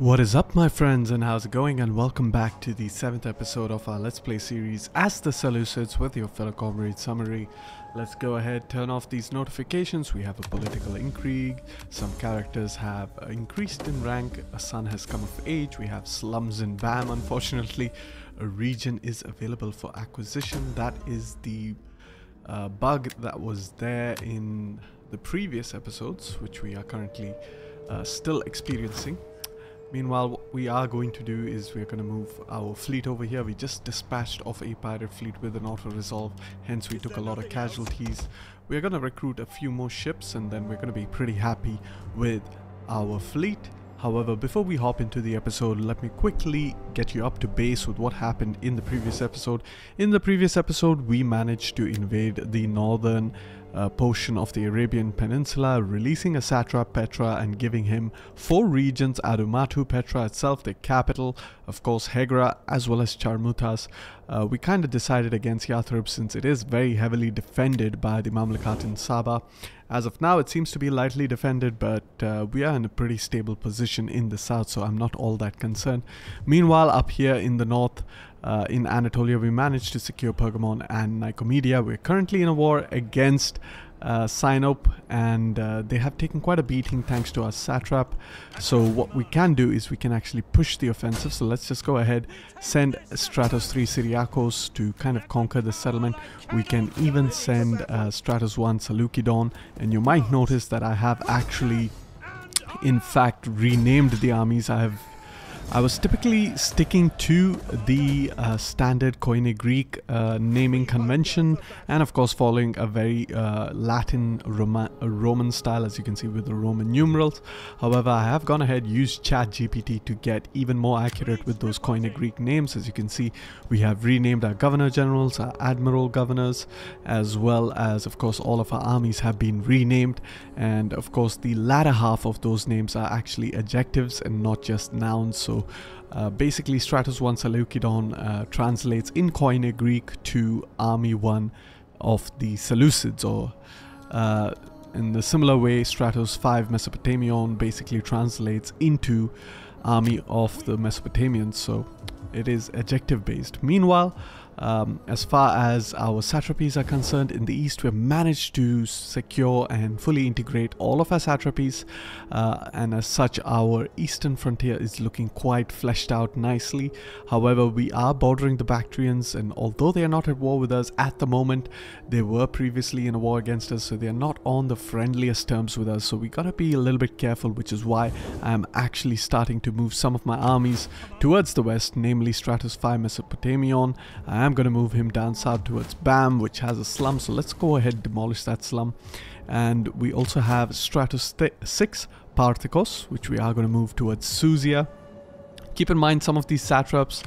What is up, my friends, and how's it going? And welcome back to the 7th episode of our Let's Play series as the Seleucids with your fellow comrade summary. Let's go ahead, turn off these notifications. We have a political intrigue, some characters have increased in rank, a son has come of age, we have slums in BAM. Unfortunately, a region is available for acquisition. That is the bug that was there in the previous episodes, which we are currently still experiencing. Meanwhile, what we are going to do is we're going to move our fleet over here. We just dispatched off a pirate fleet with an auto-resolve, hence we took a lot of casualties. We're going to recruit a few more ships and then we're going to be pretty happy with our fleet. However, before we hop into the episode, let me quickly get you up to base with what happened in the previous episode. In the previous episode, we managed to invade the northern portion of the Arabian Peninsula, releasing a satrap, Petra, and giving him 4 regions: Adumatu, Petra itself, the capital, of course Hegra, as well as Charmutas. We kind of decided against Yathrib since it is very heavily defended by the Mamlukat in Sabah. As of now, it seems to be lightly defended, but we are in a pretty stable position in the south, so I'm not all that concerned. Meanwhile, up here in the north, in Anatolia, we managed to secure Pergamon and Nicomedia. We're currently in a war against Sinope, and they have taken quite a beating thanks to our satrap. So what we can do is we can actually push the offensive. So let's just go ahead, send Stratos 3 Syriakos to kind of conquer the settlement. We can even send Stratos 1 Seleucidon, and you might notice that I have actually in fact renamed the armies. I was typically sticking to the standard Koine Greek naming convention, and of course following a very Latin Roman style, as you can see with the Roman numerals. However, I have gone ahead, used ChatGPT to get even more accurate with those Koine Greek names. As you can see, we have renamed our governor generals, our admiral governors, as well as of course all of our armies have been renamed, and of course the latter half of those names are actually adjectives and not just nouns. So basically Stratos 1 Seleucidon translates in Koine Greek to Army 1 of the Seleucids, or in the similar way Stratos 5 Mesopotamion basically translates into Army of the Mesopotamians, so it is adjective based. Meanwhile, as far as our satrapies are concerned, in the east we have managed to secure and fully integrate all of our satrapies, and as such our eastern frontier is looking quite fleshed out nicely. However, we are bordering the Bactrians, and although they are not at war with us at the moment, they were previously in a war against us, so they are not on the friendliest terms with us. So we gotta be a little bit careful, which is why I'm actually starting to move some of my armies towards the west, namely Stratos 5 Mesopotamion. I'm going to move him down south towards BAM, which has a slum, so let's go ahead and demolish that slum. And we also have Stratos 6 Parthikos, which we are going to move towards Suzia. Keep in mind, some of these satraps,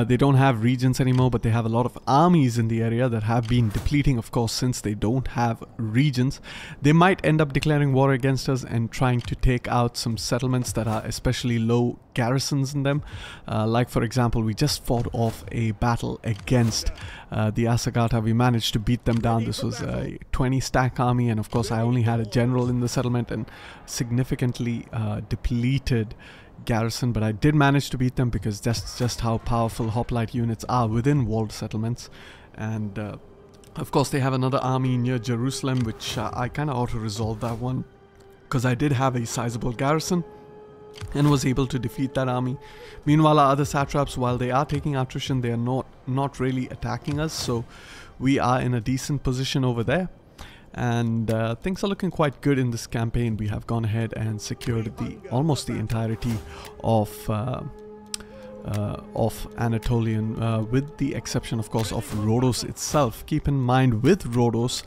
they don't have regions anymore, but they have a lot of armies in the area that have been depleting, of course, since they don't have regions. They might end up declaring war against us and trying to take out some settlements that are especially low garrisons in them. Like for example, we just fought off a battle against the Asagata. We managed to beat them down. This was a 20 stack army, and of course I only had a general in the settlement and significantly depleted garrison, but I did manage to beat them because that's just how powerful hoplite units are within walled settlements. And of course they have another army near Jerusalem, which I kind of auto-resolved that one because I did have a sizable garrison and was able to defeat that army. Meanwhile, our other satraps, while they are taking attrition, they are not really attacking us, so we are in a decent position over there. And things are looking quite good in this campaign. We have gone ahead and secured almost the entirety of Anatolian, with the exception of course of Rhodos itself. Keep in mind, with Rhodos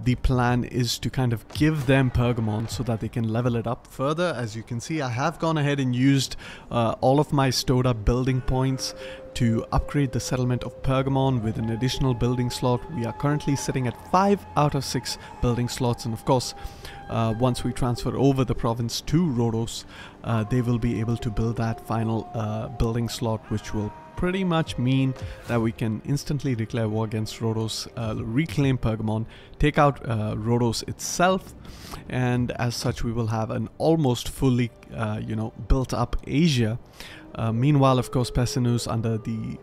the plan is to kind of give them Pergamon so that they can level it up further. As you can see, I have gone ahead and used all of my stored up building points to upgrade the settlement of Pergamon with an additional building slot. We are currently sitting at 5 out of 6 building slots, and of course once we transfer over the province to Rhodos, they will be able to build that final building slot, which will pretty much mean that we can instantly declare war against Rhodos, reclaim Pergamon, take out Rhodos itself, and as such we will have an almost fully built up Asia. Meanwhile, of course, Pessinus, under the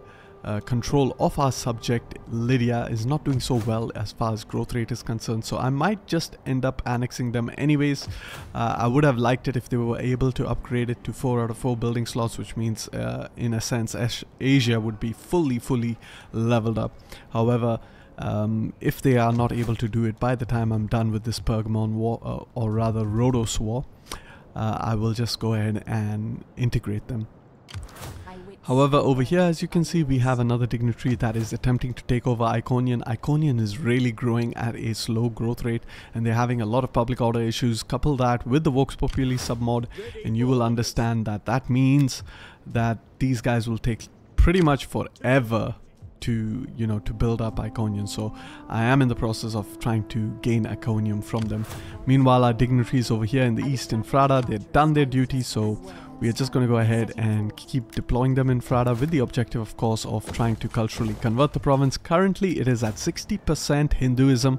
control of our subject Lydia, is not doing so well as far as growth rate is concerned, so I might just end up annexing them anyways. I would have liked it if they were able to upgrade it to 4 out of 4 building slots, which means in a sense Asia would be fully leveled up. However, if they are not able to do it by the time I'm done with this Pergamon war, or rather Rhodos war, I will just go ahead and integrate them. However, over here, as you can see, we have another dignitary that is attempting to take over Iconian. Iconian is really growing at a slow growth rate, and they're having a lot of public order issues. Couple that with the Vox Populi submod, and you will understand that that means that these guys will take pretty much forever to build up Iconian. So I am in the process of trying to gain Iconium from them. Meanwhile, our dignitaries over here in the east in Frada, they've done their duty, so we are just going to go ahead and keep deploying them in Frada with the objective, of course, of trying to culturally convert the province. Currently, it is at 60% Hinduism.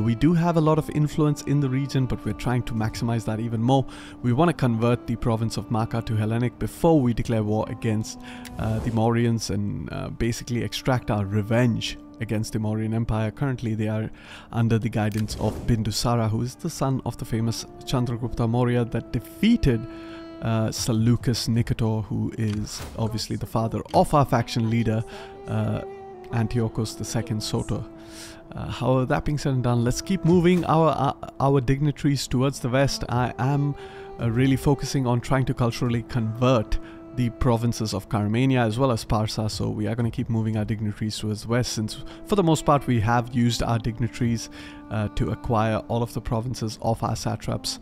We do have a lot of influence in the region, but we're trying to maximize that even more. We want to convert the province of Maka to Hellenic before we declare war against the Mauryans and basically extract our revenge against the Mauryan Empire. Currently, they are under the guidance of Bindusara, who is the son of the famous Chandragupta Maurya that defeated Seleucus Nicator, who is obviously the father of our faction leader, Antiochus II Soter. However, that being said and done, let's keep moving our dignitaries towards the west. I am really focusing on trying to culturally convert the provinces of Carmania as well as Parsa, so we are going to keep moving our dignitaries towards west, since for the most part we have used our dignitaries to acquire all of the provinces of our satraps.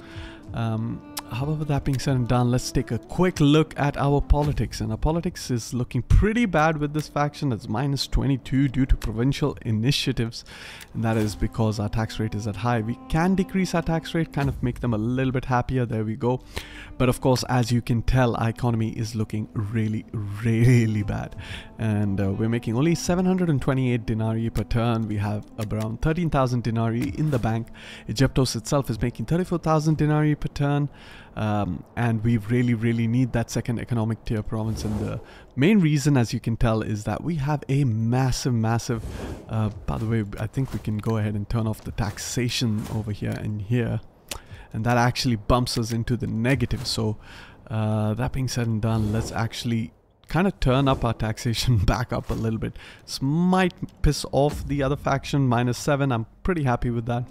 However, that being said and done, let's take a quick look at our politics. And our politics is looking pretty bad with this faction. It's minus 22 due to provincial initiatives. And that is because our tax rate is at high. We can decrease our tax rate, kind of make them a little bit happier. There we go. But of course, as you can tell, our economy is looking really bad. And we're making only 728 denarii per turn. We have around 13,000 denarii in the bank. Egyptos itself is making 34,000 denarii per turn. And we really need that second economic tier province, and the main reason, as you can tell, is that we have a massive by the way, I think we can go ahead and turn off the taxation over here and here, and that actually bumps us into the negative. So that being said and done, let's actually kind of turn up our taxation back up a little bit. This might piss off the other faction. -7, I'm pretty happy with that,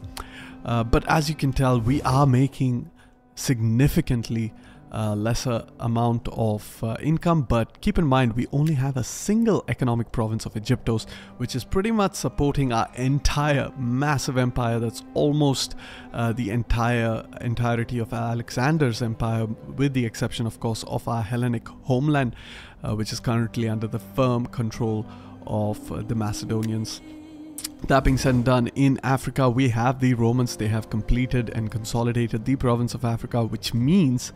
but as you can tell, we are making significantly lesser amount of income. But keep in mind, we only have a single economic province of Egyptos, which is pretty much supporting our entire massive empire. That's almost the entirety of Alexander's empire, with the exception, of course, of our Hellenic homeland, which is currently under the firm control of the Macedonians. That being said and done, in Africa we have the Romans. They have completed and consolidated the province of Africa, which means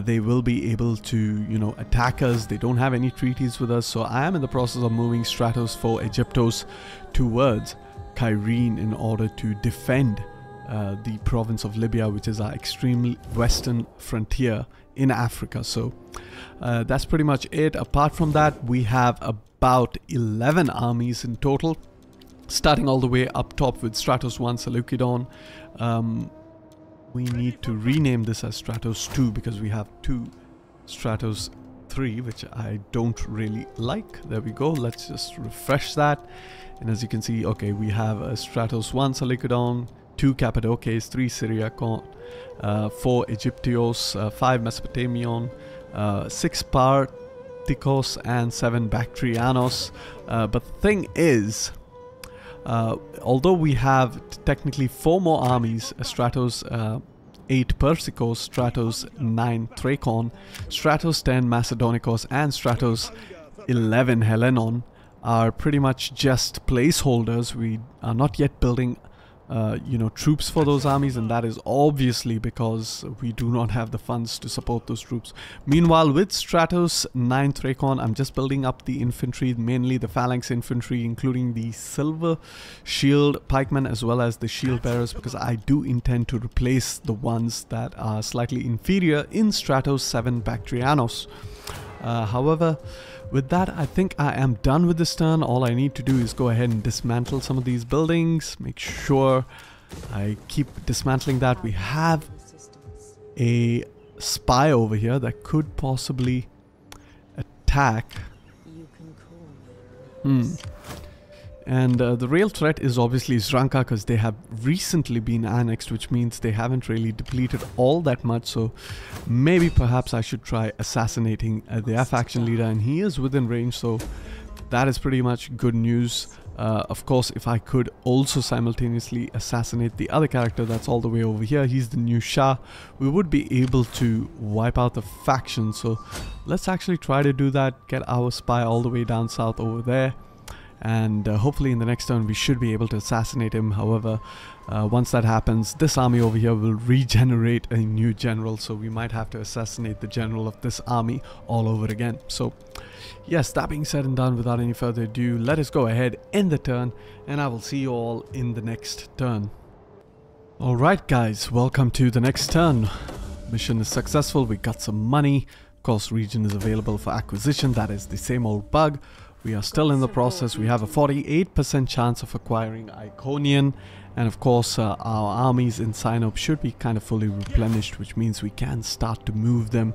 they will be able to, attack us. They don't have any treaties with us, so I am in the process of moving Stratos for Egyptos towards Kyrene in order to defend the province of Libya, which is our extremely western frontier in Africa. So that's pretty much it. Apart from that, we have about 11 armies in total, starting all the way up top with Stratos 1 Seleucidon. We need to rename this as Stratos 2 because we have 2 Stratos 3, which I don't really like. There we go. Let's just refresh that. And as you can see, okay, we have a Stratos 1 Seleucidon, 2 Cappadoces, 3 Syriacon, 4 Egyptios, 5 Mesopotamion, 6 Parthicos, and 7 Bactrianos. But the thing is, although we have technically 4 more armies, Stratos 8 Persicos, Stratos 9 Thrakon, Stratos 10 Macedonicos, and Stratos 11 Hellenon are pretty much just placeholders. We are not yet building troops for those armies, and that is obviously because we do not have the funds to support those troops. Meanwhile, with Stratos 9th Recon, I'm just building up the infantry, mainly the phalanx infantry, including the silver shield pikemen as well as the shield bearers, because I do intend to replace the ones that are slightly inferior in Stratos 7 Bactrianos. However, with that, I think I am done with this turn. All I need to do is go ahead and dismantle some of these buildings. Make sure I keep dismantling that. We have a spy over here that could possibly attack. And the real threat is obviously Zranka, because they have recently been annexed, which means they haven't really depleted all that much. So maybe perhaps I should try assassinating their faction leader, and he is within range, so that is pretty much good news. Of course, if I could also simultaneously assassinate the other character that's all the way over here, he's the new Shah, we would be able to wipe out the faction. So let's actually try to do that, get our spy all the way down south over there. And hopefully in the next turn we should be able to assassinate him. However, once that happens, this army over here will regenerate a new general, so we might have to assassinate the general of this army all over again. So yes, that being said and done, without any further ado, let us go ahead, end the turn, and I will see you all in the next turn. Alright guys, welcome to the next turn. Mission is successful, we got some money. Of course, region is available for acquisition, that is the same old bug. We are still in the process. We have a 48% chance of acquiring Iconian, and of course our armies in Sinop should be kind of fully replenished, which means we can start to move them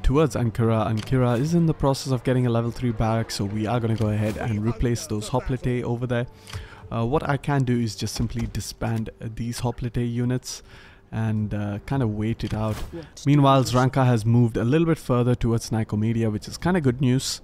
towards Ankara. Ankara is in the process of getting a level 3 barracks, so we are going to go ahead and replace those hoplite over there. What I can do is just simply disband these hoplite units and kind of wait it out. Meanwhile, Zranka has moved a little bit further towards Nicomedia, which is kind of good news.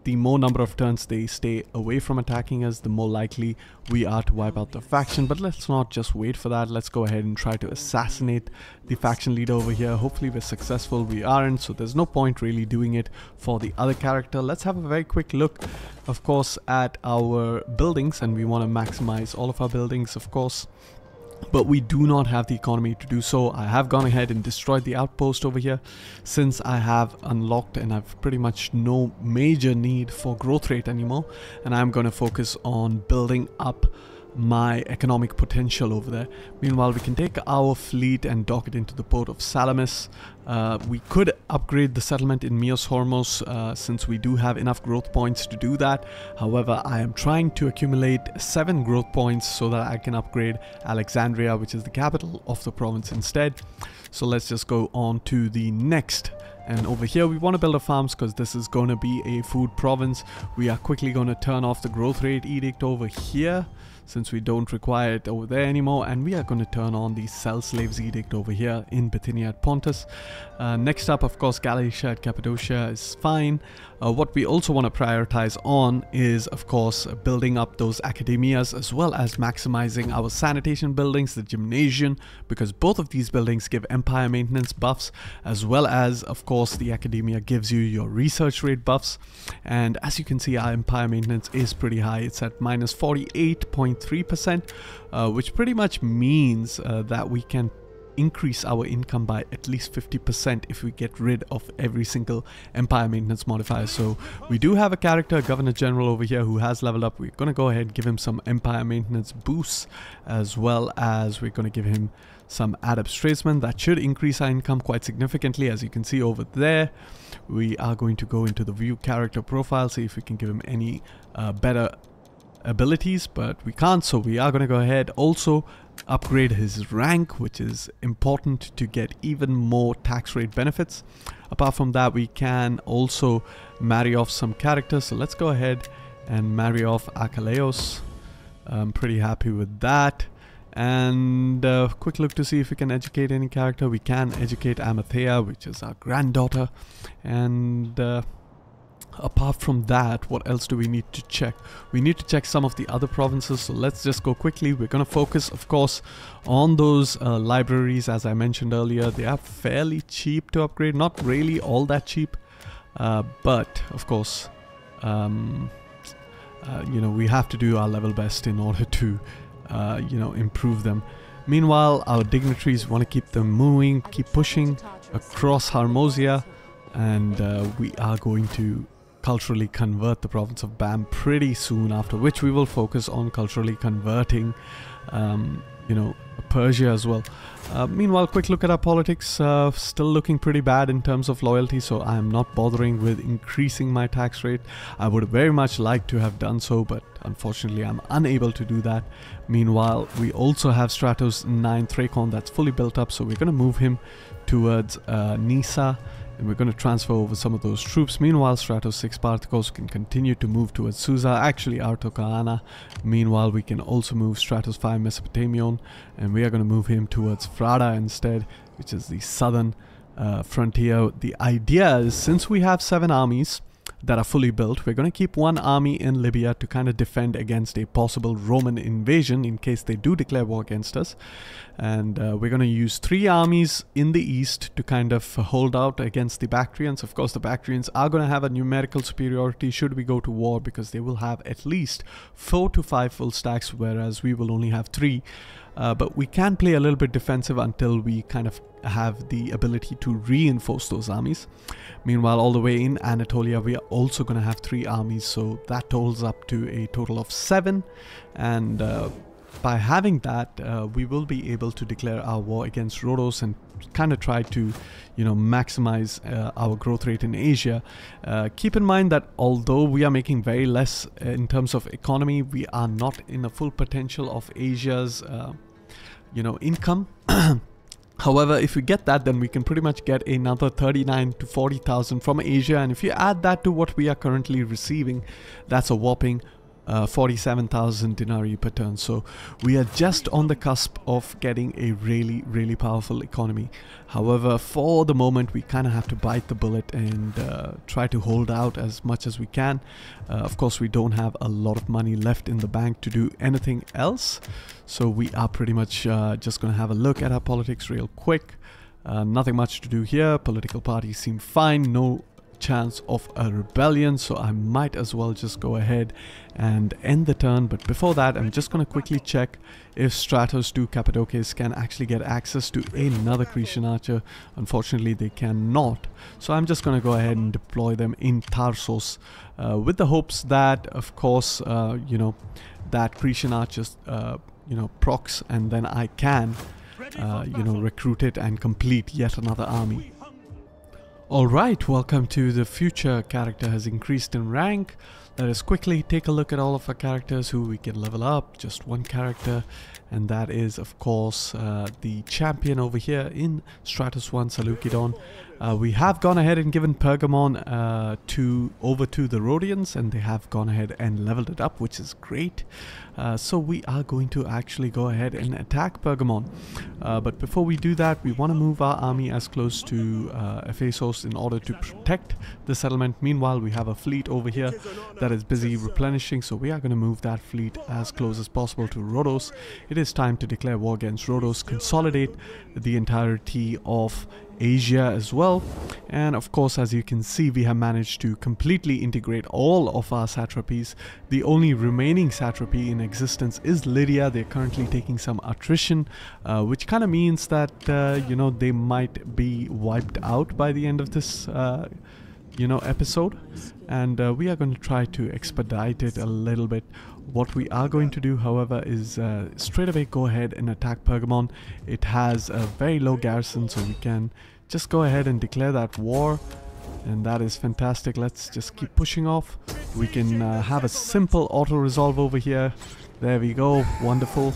The more number of turns they stay away from attacking us, the more likely we are to wipe out the faction. But let's not just wait for that. Let's go ahead and try to assassinate the faction leader over here. Hopefully we're successful. We aren't, so there's no point really doing it for the other character. Let's have a very quick look, of course, at our buildings, and we want to maximize all of our buildings, of course. But we do not have the economy to do so. I have gone ahead and destroyed the outpost over here, since I have unlocked and I've pretty much no major need for growth rate anymore, and I'm going to focus on building up my economic potential over there. Meanwhile, we can take our fleet and dock it into the port of Salamis. We could upgrade the settlement in Mios Hormos, since we do have enough growth points to do that. However, I am trying to accumulate 7 growth points so that I can upgrade Alexandria, which is the capital of the province, instead. So let's just go on to the next. And over here we want to build a farms, because this is going to be a food province. We are quickly going to turn off the growth rate edict over here, since we don't require it over there anymore, and we are going to turn on the sell slaves edict over here in Bithynia at Pontus. Next up, of course, Galatia at Cappadocia is fine. What we also want to prioritize on is, of course, building up those academias, as well as maximizing our sanitation buildings, the gymnasium, because both of these buildings give empire maintenance buffs, as well as, of course, the academia gives you your research rate buffs. And as you can see, our empire maintenance is pretty high. It's at minus 48.3%, which pretty much means that we can increase our income by at least 50% if we get rid of every single empire maintenance modifier. So we do have a character, Governor General over here, who has leveled up. We're going to go ahead and give him some empire maintenance boosts, as well as we're going to give him some adept tradesmen. That should increase our income quite significantly. As you can see over there, we are going to go into the view character profile, see if we can give him any better abilities, but we can't, so we are going to go ahead also upgrade his rank, which is important to get even more tax rate benefits. Apart from that, we can also marry off some characters, so let's go ahead and marry off Archelaus. I'm pretty happy with that. And quick look to see if we can educate any character. We can educate Amathea, which is our granddaughter. And apart from that, what else do we need to check? We need to check some of the other provinces, so let's just go quickly. We're going to focus, of course, on those libraries. As I mentioned earlier, they are fairly cheap to upgrade, not really all that cheap, but of course, you know, we have to do our level best in order to improve them. Meanwhile, our dignitaries want to keep them moving, keep pushing across Harmosia, and we are going to culturally convert the province of Bam pretty soon, after which we will focus on culturally converting Persia as well. Meanwhile, quick look at our politics. Still looking pretty bad in terms of loyalty, so I am not bothering with increasing my tax rate. I would very much like to have done so, but unfortunately I'm unable to do that. Meanwhile, we also have Stratos 9 Thrakon that's fully built up, so we're going to move him towards Nisa, and we're going to transfer over some of those troops. Meanwhile, Stratos 6 Parthicos can continue to move towards Susa, actually Artokaana. Meanwhile, we can also move Stratos 5 Mesopotamion, and we are going to move him towards Frada instead, which is the southern frontier. The idea is, since we have 7 armies that are fully built, we're going to keep 1 army in Libya to kind of defend against a possible Roman invasion in case they do declare war against us. And we're going to use 3 armies in the east to kind of hold out against the Bactrians. Of course, the Bactrians are going to have a numerical superiority should we go to war, because they will have at least 4 to 5 full stacks, whereas we will only have 3. But we can play a little bit defensive until we kind of have the ability to reinforce those armies. Meanwhile, all the way in Anatolia, we are also going to have 3 armies, so that totals up to a total of 7. And by having that, we will be able to declare our war against Rhodos and kind of try to, maximize our growth rate in Asia. Keep in mind that although we are making very less in terms of economy, we are not in the full potential of Asia's, income. However, if we get that, then we can pretty much get another 39 to 40,000 from Asia, and if you add that to what we are currently receiving, that's a whopping 47,000 denarii per turn. So we are just on the cusp of getting a really powerful economy. However, for the moment, we kind of have to bite the bullet and try to hold out as much as we can. Of course, we don't have a lot of money left in the bank to do anything else, so we are pretty much just going to have a look at our politics real quick. Nothing much to do here. Political parties seem fine. No chance of a rebellion, so I might as well just go ahead and end the turn. But before that, I'm just going to quickly check if Stratos 2 Cappadoces can actually get access to another Cretan archer. Unfortunately, they cannot, so I'm just going to go ahead and deploy them in Tarsos with the hopes that, of course, that Cretan archers procs, and then I can recruit it and complete yet another army. Alright, welcome to the future. Character has increased in rank. Let us quickly take a look at all of our characters who we can level up. Just one character, and that is of course the champion over here in Stratos 1 Seleucidon. We have gone ahead and given Pergamon over to the Rhodians, and they have gone ahead and leveled it up, which is great. So we are going to actually go ahead and attack Pergamon. But before we do that, we want to move our army as close to Ephesus in order to protect the settlement. Meanwhile, we have a fleet over here that is busy replenishing, so we are going to move that fleet as close as possible to Rhodos. It is time to declare war against Rhodos, consolidate the entirety of Asia as well. And of course, as you can see, we have managed to completely integrate all of our satrapies. The only remaining satrapy in existence is Lydia. They're currently taking some attrition, which kind of means that they might be wiped out by the end of this episode, and we are going to try to expedite it a little bit. What we are going to do, however, is straight away go ahead and attack Pergamon. It has a very low garrison, so we can just go ahead and declare that war, and that is fantastic. Let's just keep pushing off. We can have a simple auto-resolve over here. There we go, wonderful.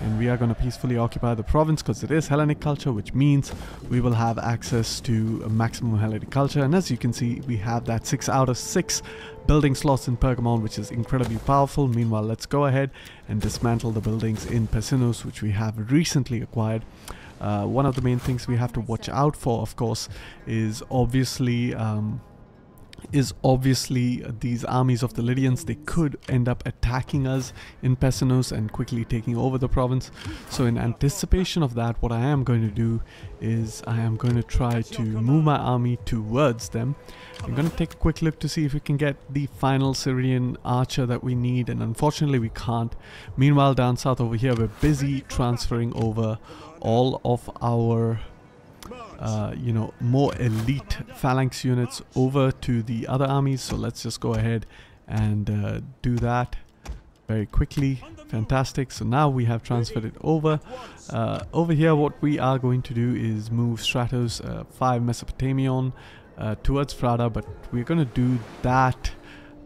And we are going to peacefully occupy the province because it is Hellenic culture, which means we will have access to a maximum Hellenic culture. And as you can see, we have that 6 out of 6 building slots in Pergamon, which is incredibly powerful. Meanwhile, let's go ahead and dismantle the buildings in Pessinus, which we have recently acquired. One of the main things we have to watch out for, of course, is obviously is obviously these armies of the Lydians. They could end up attacking us in Pessinus and quickly taking over the province. So in anticipation of that, what I am going to do is I am going to try to move my army towards them. I'm going to take a quick look to see if we can get the final Syrian archer that we need, and unfortunately we can't. Meanwhile, down south over here, we're busy transferring over all of our you know, more elite phalanx units over to the other armies. So let's just go ahead and do that very quickly. Fantastic. So now we have transferred it over. Over here, what we are going to do is move Stratos 5 Mesopotamion towards Frada, but we're going to do that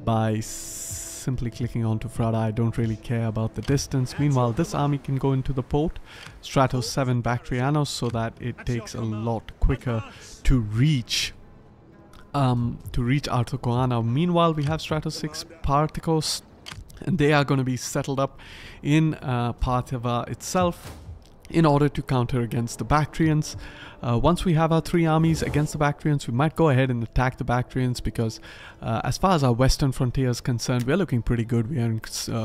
by simply clicking onto Frada. I don't really care about the distance. Meanwhile, this army can go into the port, Stratos 7 Bactrianos, so that it takes a lot quicker to reach Artokoana. Meanwhile, we have Stratos 6 Parthikos, and they are going to be settled up in Parthiva itself in order to counter against the Bactrians. Once we have our 3 armies against the Bactrians, we might go ahead and attack the Bactrians, because as far as our western frontier is concerned, we're looking pretty good. We are in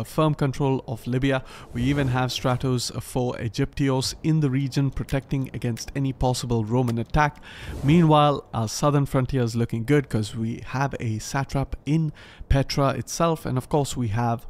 firm control of Libya. We even have Stratos for Egyptios in the region, protecting against any possible Roman attack. Meanwhile, our southern frontier is looking good because we have a satrap in Petra itself, and of course we have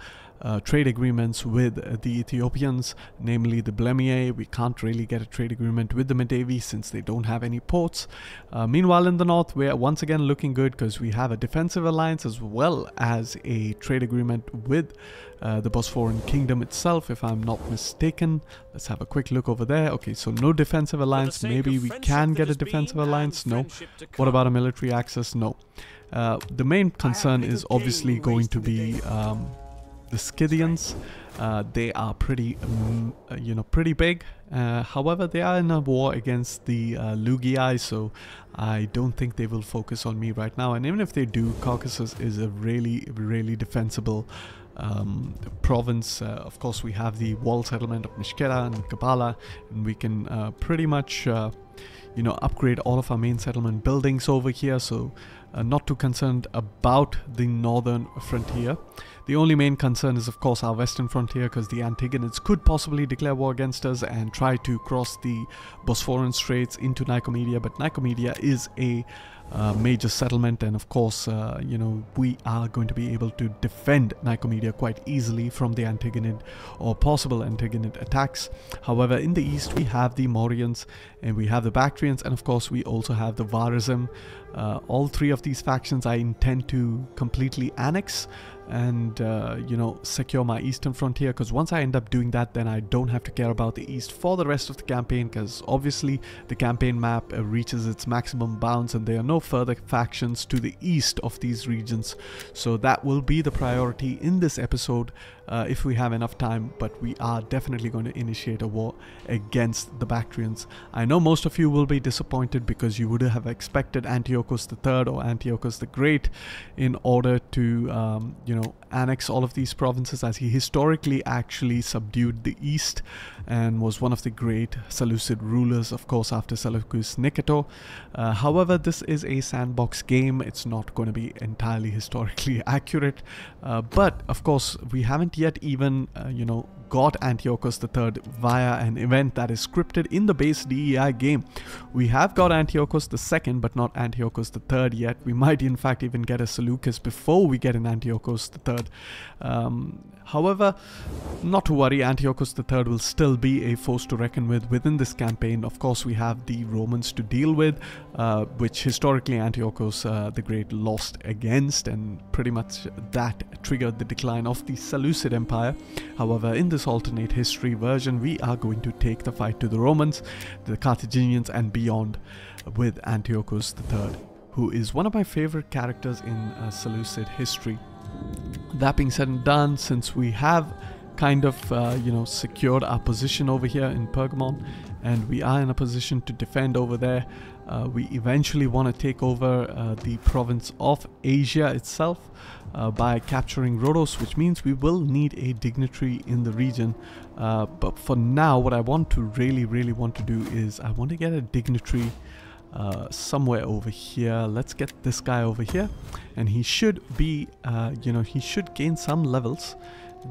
trade agreements with the Ethiopians, namely the Blemier. We can't really get a trade agreement with the Medevi since they don't have any ports. Meanwhile, in the north, we're once again looking good because we have a defensive alliance as well as a trade agreement with the Bosphorian kingdom itself, if I'm not mistaken. Let's have a quick look over there. Okay, so no defensive alliance. Maybe we can get a defensive alliance. No. What about a military access? No. The main concern is obviously going to be the Scythians. They are pretty, you know, pretty big. However, they are in a war against the Lugii, so I don't think they will focus on me right now. And even if they do, Caucasus is a really defensible province. Of course, we have the wall settlement of Mishkera and Kabala, and we can pretty much you know, upgrade all of our main settlement buildings over here, so not too concerned about the northern frontier. The only main concern is of course our western frontier, because the Antigonids could possibly declare war against us and try to cross the Bosphorus Straits into Nicomedia, but Nicomedia is a major settlement, and of course you know, we are going to be able to defend Nicomedia quite easily from the Antigonid or possible Antigonid attacks. However, in the east we have the Mauryaans and we have the Bactrians, and of course we also have the Varism. All 3 of these factions I intend to completely annex and you know, secure my eastern frontier, because once I end up doing that, then I don't have to care about the east for the rest of the campaign, because obviously the campaign map reaches its maximum bounds and there are no further factions to the east of these regions. So that will be the priority in this episode if we have enough time, but we are definitely going to initiate a war against the Bactrians. I know most of you will be disappointed because you would have expected Antiochus III or Antiochus the Great in order to you know, annex all of these provinces, as he historically actually subdued the east and was one of the great Seleucid rulers, of course, after Seleucus Nicator. However, this is a sandbox game. It's not going to be entirely historically accurate, but of course we haven't yet even you know, got Antiochus III via an event that is scripted in the base DEI game. We have got Antiochus II, but not Antiochus III yet. We might in fact even get a Seleucus before we get an Antiochus III. However, not to worry, Antiochus III will still be a force to reckon with within this campaign. Of course, we have the Romans to deal with, which historically Antiochus the Great lost against, and pretty much that triggered the decline of the Seleucid Empire. However, in this alternate history version, we are going to take the fight to the Romans, the Carthaginians, and beyond with Antiochus III, who is one of my favorite characters in Seleucid history. That being said and done, since we have kind of you know, secured our position over here in Pergamon, and we are in a position to defend over there, we eventually want to take over the province of Asia itself by capturing Rhodos, which means we will need a dignitary in the region. But for now, what I want to really want to do is I want to get a dignitary somewhere over here. Let's get this guy over here, and he should be, he should gain some levels.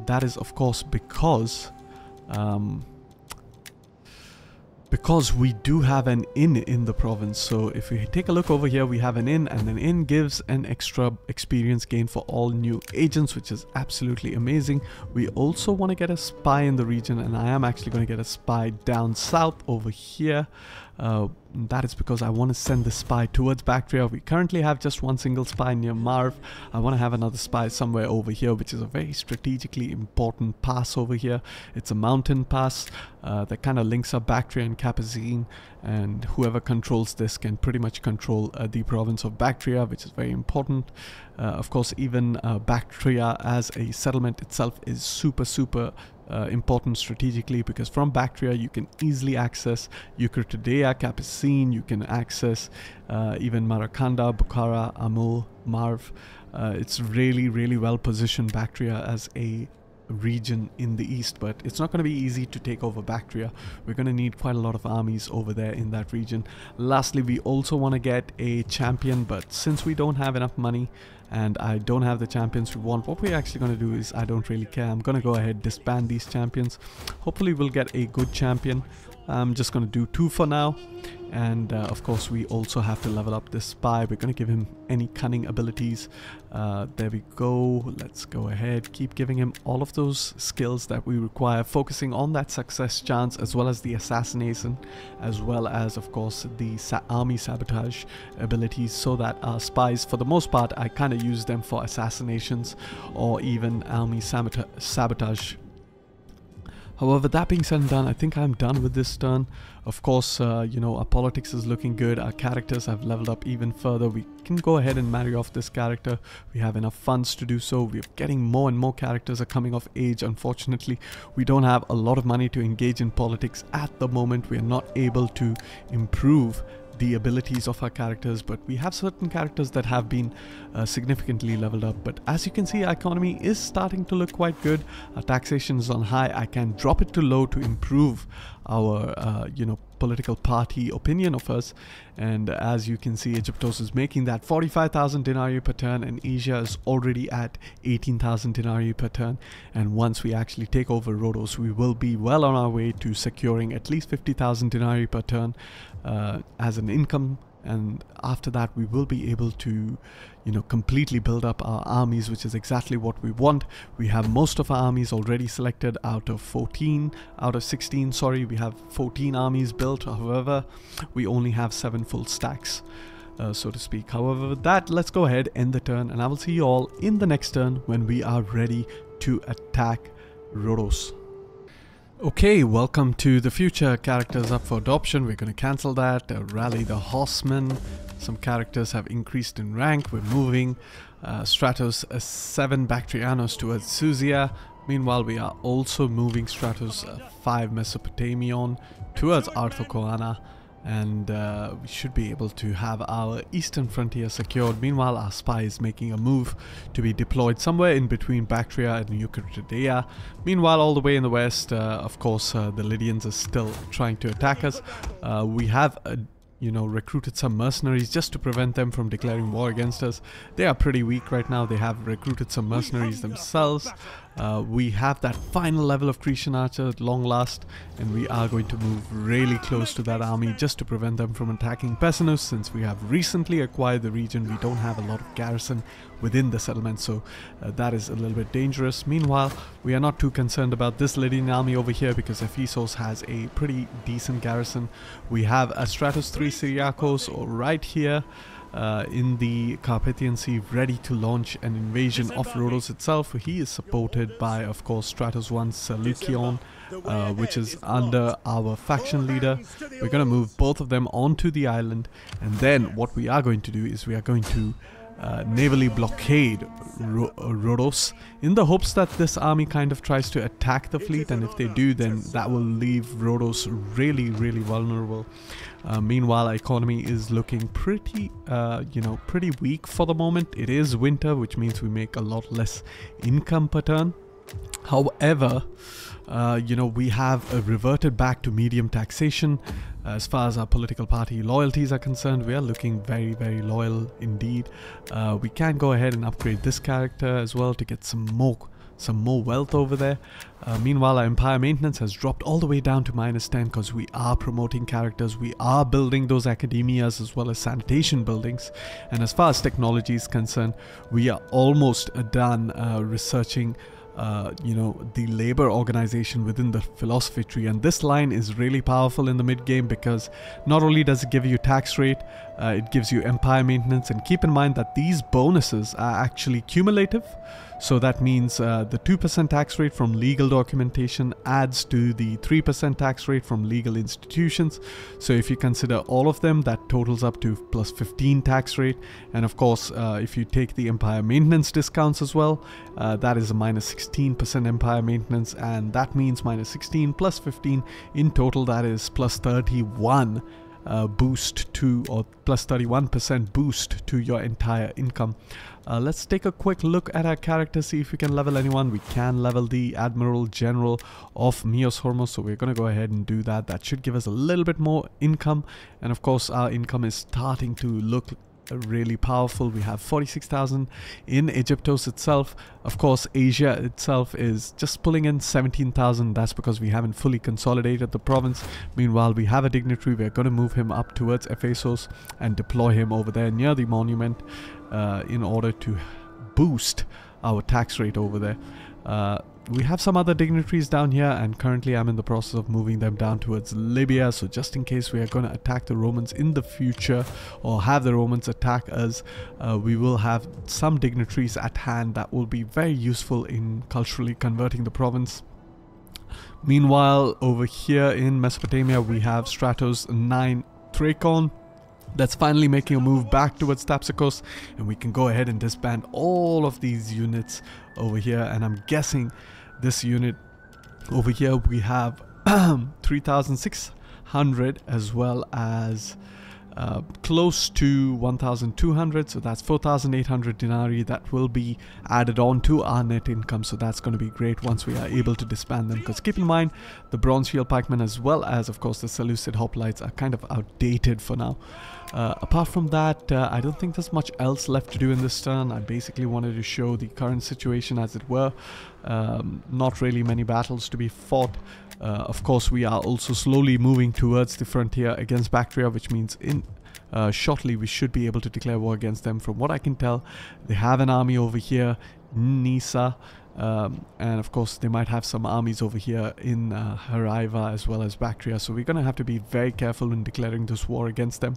That is, of course, because we do have an inn in the province. So if we take a look over here, we have an inn, and an inn gives an extra experience gain for all new agents, which is absolutely amazing. We also want to get a spy in the region, and I am actually going to get a spy down south over here. That is because I want to send the spy towards Bactria. We currently have just one single spy near Marv. I want to have another spy somewhere over here, which is a very strategically important pass over here. It's a mountain pass that kind of links up Bactria and Capizine, and whoever controls this can pretty much control the province of Bactria, which is very important. Of course, even Bactria as a settlement itself is super important strategically, because from Bactria you can easily access Eucritidea, Capizine, you can access even Marakanda, Bukhara, Amul, Marv. It's really well positioned, Bactria, as a region in the east, but it's not going to be easy to take over Bactria. We're going to need quite a lot of armies over there in that region. Lastly, we also want to get a champion, but since we don't have enough money and I don't have the champions we want, what we're actually going to do is, I don't really care, I'm going to go ahead, disband these champions. Hopefully we'll get a good champion. I'm just going to do 2 for now. And of course we also have to level up this spy. We're going to give him any cunning abilities. There we go. Let's go ahead, keep giving him all of those skills that we require, focusing on that success chance, as well as the assassination, as well as, of course, the army sabotage abilities, so that our spies, for the most part, I kind of use them for assassinations or even army sabotage. However, that being said and done, I think I'm done with this turn. Of course, our politics is looking good. Our characters have leveled up even further. We can go ahead and marry off this character. We have enough funds to do so. We're getting more and more characters are coming of age. Unfortunately, we don't have a lot of money to engage in politics at the moment. We are not able to improve the abilities of our characters, but we have certain characters that have been significantly leveled up. But as you can see, our economy is starting to look quite good. Our taxation is on high. I can drop it to low to improve our political party opinion of us. And as you can see, Egyptos is making that 45,000 denarii per turn, and Asia is already at 18,000 denarii per turn. And once we actually take over Rhodos, we will be well on our way to securing at least 50,000 denarii per turn as an income. And after that, we will be able to completely build up our armies, which is exactly what we want. We have most of our armies already selected out of 16, sorry, we have 14 armies built. However, we only have 7 full stacks, so to speak. However, with that, let's go ahead, end the turn, and I will see you all in the next turn when we are ready to attack Rhodos. Okay, welcome to the future. Characters up for adoption. We're going to cancel that. Rally the horsemen. Some characters have increased in rank. We're moving Stratos 7 Bactrianos towards Suzia. Meanwhile, we are also moving Stratos 5 Mesopotamion towards Arthokoana. And we should be able to have our eastern frontier secured. Meanwhile, our spy is making a move to be deployed somewhere in between Bactria and Eucritidea. Meanwhile, all the way in the west, of course, the Lydians are still trying to attack us. We have recruited some mercenaries just to prevent them from declaring war against us. They are pretty weak right now. They have recruited some mercenaries themselves. We have that final level of Cretan archer at long last, and we are going to move really close to that army just to prevent them from attacking Pessinus. Since we have recently acquired the region, we don't have a lot of garrison within the settlement, so that is a little bit dangerous. Meanwhile, we are not too concerned about this Lydian army over here, because Ephesus has a pretty decent garrison. We have a Stratos 3 Syriakos right here in the Carpathian Sea, ready to launch an invasion of Rhodos itself. He is supported by, of course, Stratos 1 Seleucids, which is under our faction leader. We're going to move both of them onto the island, and then what we are going to do is we are going to navally blockade Rhodos, in the hopes that this army kind of tries to attack the fleet, and if they do, then that will leave Rhodos really vulnerable. Meanwhile, our economy is looking pretty pretty weak for the moment. It is winter, which means we make a lot less income per turn. However, we have reverted back to medium taxation. As far as our political party loyalties are concerned, we are looking very, very loyal indeed. We can go ahead and upgrade this character as well to get some more wealth over there. Meanwhile, our empire maintenance has dropped all the way down to -10 because we are promoting characters, we are building those academias as well as sanitation buildings. And as far as technology is concerned, we are almost done researching the labor organization within the philosophy tree, and this line is really powerful in the mid game because not only does it give you tax rate, it gives you empire maintenance, and keep in mind that these bonuses are actually cumulative. So that means the 2% tax rate from legal documentation adds to the 3% tax rate from legal institutions. So if you consider all of them, that totals up to +15 tax rate. And of course, if you take the empire maintenance discounts as well, that is a -16% empire maintenance, and that means -16 plus 15 in total, that is +31 boost to, or +31% boost to your entire income. Let's take a quick look at our character, see if we can level anyone. We can level the Admiral General of Mios Hormos, so we're going to go ahead and do that. That should give us a little bit more income, and of course our income is starting to look really powerful. We have 46,000 in Egyptos itself. Of course, Asia itself is just pulling in 17,000. That's because we haven't fully consolidated the province. Meanwhile, we have a dignitary. We're going to move him up towards Ephesus and deploy him over there near the monument in order to boost our tax rate over there. We have some other dignitaries down here, and currently I'm in the process of moving them down towards Libya, so just in case we are going to attack the Romans in the future, or have the Romans attack us, we will have some dignitaries at hand that will be very useful in culturally converting the province. Meanwhile, over here in Mesopotamia, we have Stratos 9 Thrakon that's finally making a move back towards Thapsacos, and we can go ahead and disband all of these units over here. And I'm guessing this unit over here, we have 3,600 as well as close to 1,200, so that's 4,800 denarii that will be added on to our net income. So that's going to be great once we are able to disband them, because keep in mind the bronze shield pikemen as well as of course the Seleucid hoplites are kind of outdated for now. Apart from that, I don't think there's much else left to do in this turn. I basically wanted to show the current situation as it were. Not really many battles to be fought. Of course, we are also slowly moving towards the frontier against Bactria, which means in shortly we should be able to declare war against them. From what I can tell, they have an army over here in Nisa, and of course they might have some armies over here in Haraiva as well as Bactria, so we're going to have to be very careful in declaring this war against them.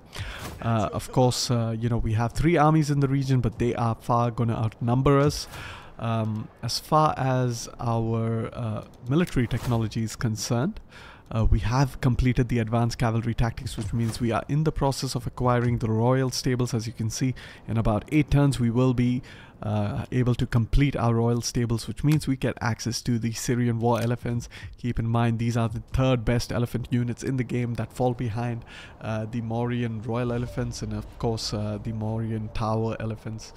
Of course, we have 3 armies in the region, but they are far going to outnumber us. As far as our military technology is concerned, we have completed the advanced cavalry tactics, which means we are in the process of acquiring the royal stables. As you can see, in about 8 turns we will be able to complete our royal stables, which means we get access to the Syrian war elephants. Keep in mind, these are the 3rd best elephant units in the game that fall behind the Mauryan royal elephants and of course the Mauryan tower elephants.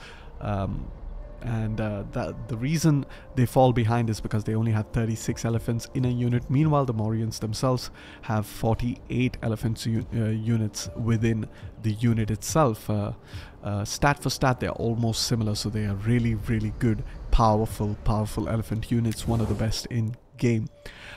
The reason they fall behind is because they only have 36 elephants in a unit. Meanwhile, the Mauryans themselves have 48 elephant units within the unit itself. Stat for stat, they're almost similar, so they are really, really good, powerful elephant units, one of the best in game.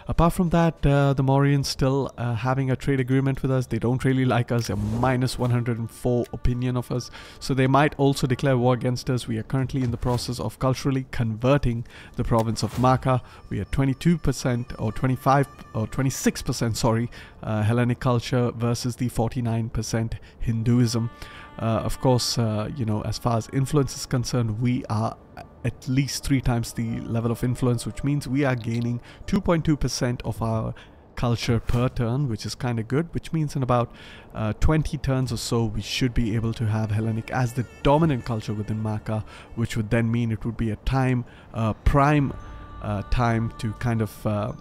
Apart from that, the Mauryans still having a trade agreement with us. They don't really like us. They're -104 opinion of us, so they might also declare war against us. We are currently in the process of culturally converting the province of Maka. We are 22% or 25 or 26%, sorry, Hellenic culture versus the 49% Hinduism. Of course, as far as influence is concerned, we are at least 3 times the level of influence, which means we are gaining 2.2% of our culture per turn, which is kind of good, which means in about 20 turns or so we should be able to have Hellenic as the dominant culture within Maka, which would then mean it would be a prime time to kind of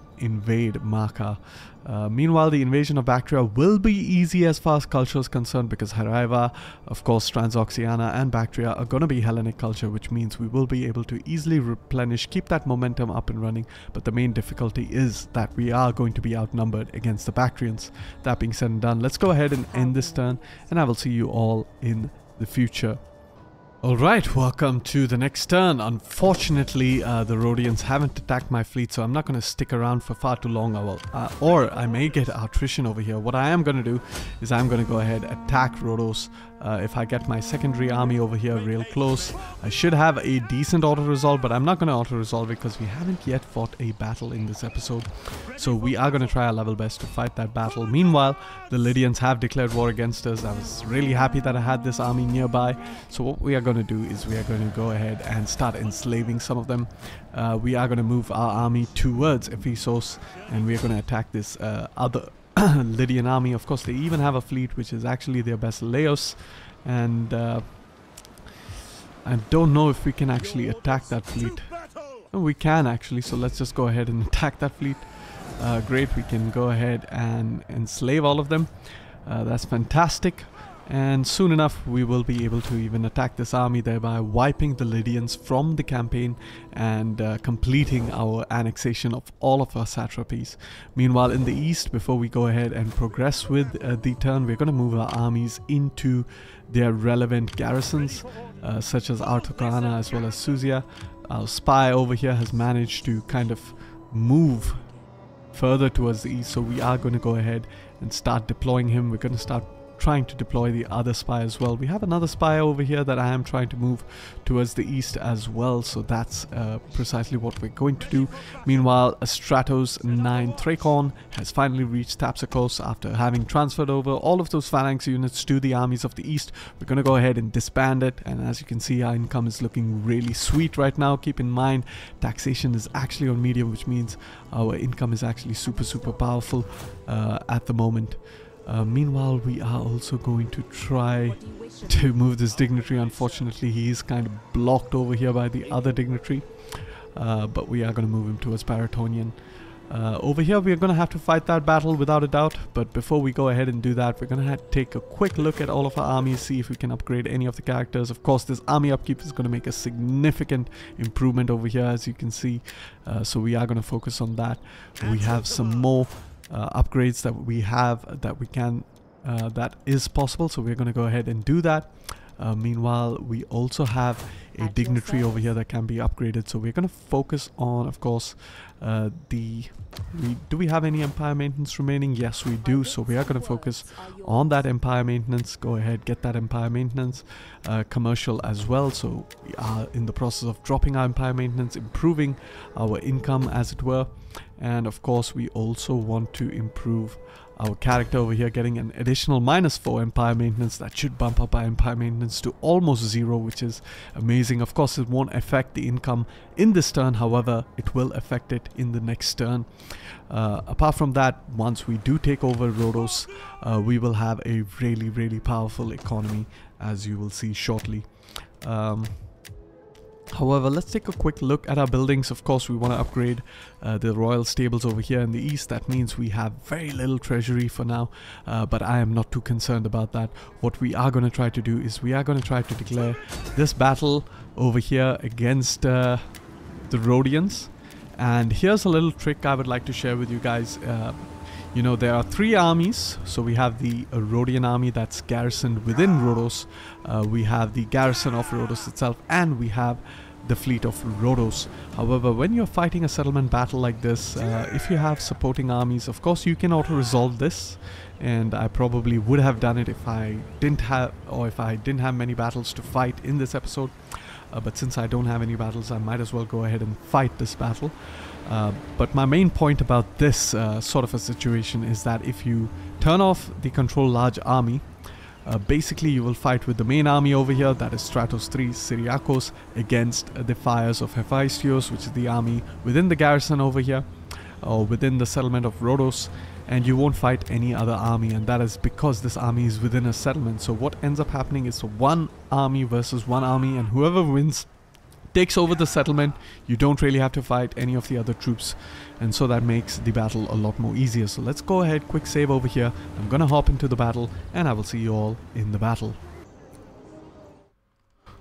takes over the settlement. You don't really have to fight any of the other troops, and so that makes the battle a lot more easier. So let's go ahead, quick save over here. I'm gonna hop into the battle, and I will see you all in the battle.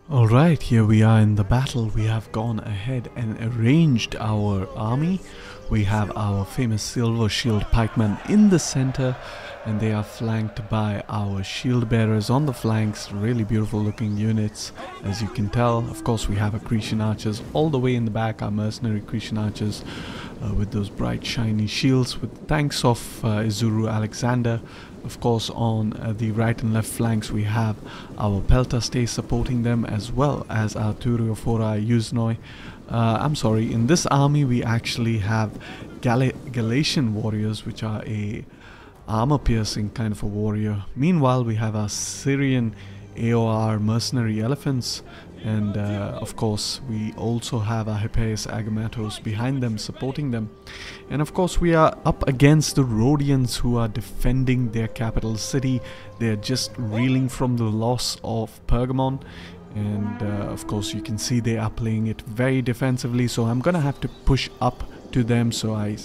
Alright, here we are in the battle. We have gone ahead and arranged our army. We have our famous silver shield pikemen in the center, and they are flanked by our shield bearers on the flanks. Really beautiful looking units, as you can tell. Of course, we have our Cretan archers all the way in the back, our mercenary Cretan archers with those bright shiny shields with tanks of Izuru Alexander. Of course, on the right and left flanks we have our Peltaste supporting them, as well as our Turiophora Yuznoi. I'm sorry, in this army we actually have Galatian warriors, which are a armor-piercing kind of a warrior. Meanwhile, we have our Syrian AOR mercenary elephants, and of course we also have our Hippias Agamatos behind them, supporting them. And of course we are up against the Rhodians, who are defending their capital city. They are just reeling from the loss of Pergamon, and of course you can see they are playing it very defensively, so I'm gonna have to push up to them. So I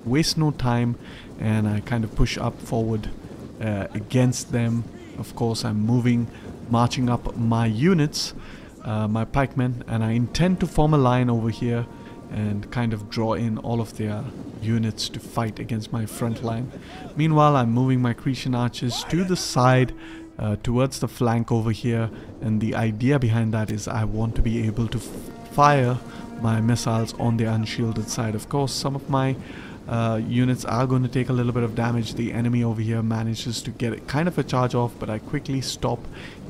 waste no time, and I kind of push up forward against them. Of course, I'm marching up my units, my pikemen, and I intend to form a line over here and kind of draw in all of their units to fight against my front line. Meanwhile, I'm moving my Cretan archers to the side, towards the flank over here, and the idea behind that is I want to be able to fire my missiles on the unshielded side. Of course, some of my units are going to take a little bit of damage. The enemy over here manages to get kind of a charge off, but I quickly stop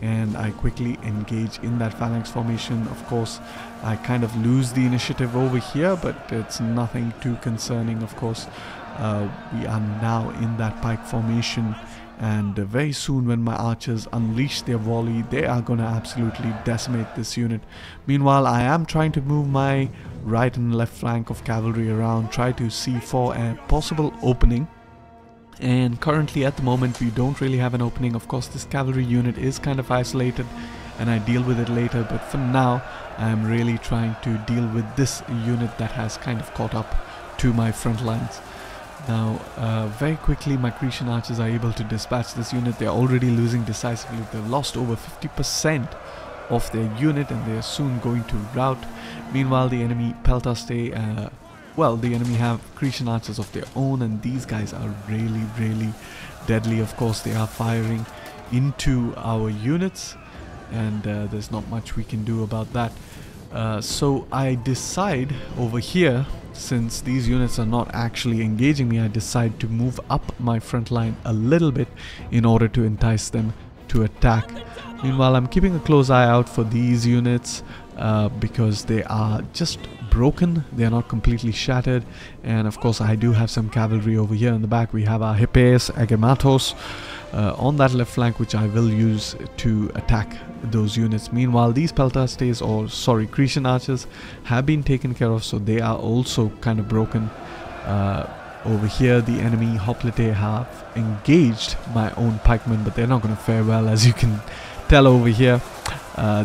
and I quickly engage in that phalanx formation. Of course, I kind of lose the initiative over here, but it's nothing too concerning. Of course, we are now in that pike formation, and very soon when my archers unleash their volley, they are going to absolutely decimate this unit. Meanwhile, I am trying to move my right and left flank of cavalry around, try to see for a possible opening. And currently at the moment we don't really have an opening. Of course, this cavalry unit is kind of isolated, and I deal with it later, but for now I am really trying to deal with this unit that has kind of caught up to my front lines. Now, very quickly my Cretan archers are able to dispatch this unit. They're already losing decisively. They've lost over 50% of their unit, and they're soon going to rout. Meanwhile, the enemy Peltaste, the enemy have Cretan archers of their own, and these guys are really deadly. Of course, they are firing into our units, and there's not much we can do about that. So I decide over here, since these units are not actually engaging me, I decide to move up my front line a little bit in order to entice them to attack. Meanwhile, I'm keeping a close eye out for these units because they are just broken. They are not completely shattered. And of course, I do have some cavalry over here in the back. We have our Hippias Agamatos on that left flank, which I will use to attack those units. Meanwhile, these Peltastes, or sorry, Cretan archers, have been taken care of, so they are also kind of broken. Over here, the enemy Hoplite have engaged my own pikemen, but they're not going to fare well, as you can tell over here.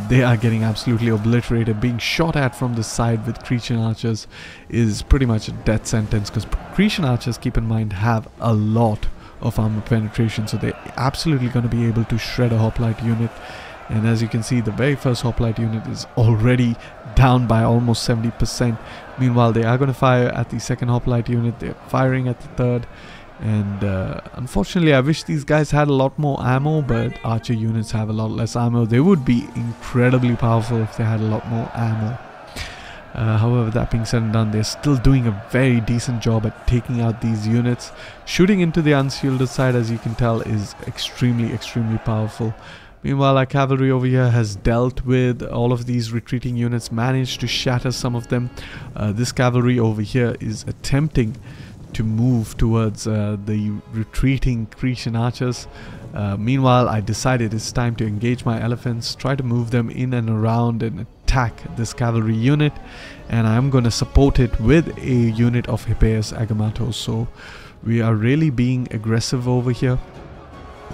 They are getting absolutely obliterated. Being shot at from the side with Cretan archers is pretty much a death sentence, because Cretan archers, keep in mind, have a lot of armor penetration, so they're absolutely going to be able to shred a hoplite unit. And as you can see, the very first hoplite unit is already down by almost 70%. Meanwhile, they are going to fire at the second hoplite unit. They're firing at the third. And unfortunately, I wish these guys had a lot more ammo, but archer units have a lot less ammo. They would be incredibly powerful if they had a lot more ammo. However, that being said and done, they're still doing a very decent job at taking out these units. Shooting into the unshielded side, as you can tell, is extremely powerful. Meanwhile, our cavalry over here has dealt with all of these retreating units, managed to shatter some of them. This cavalry over here is attempting to move towards the retreating Cretan archers. Meanwhile, I decided it's time to engage my elephants, try to move them in and around and attack this cavalry unit, and I'm going to support it with a unit of Hippias Agamatos. So we are really being aggressive over here.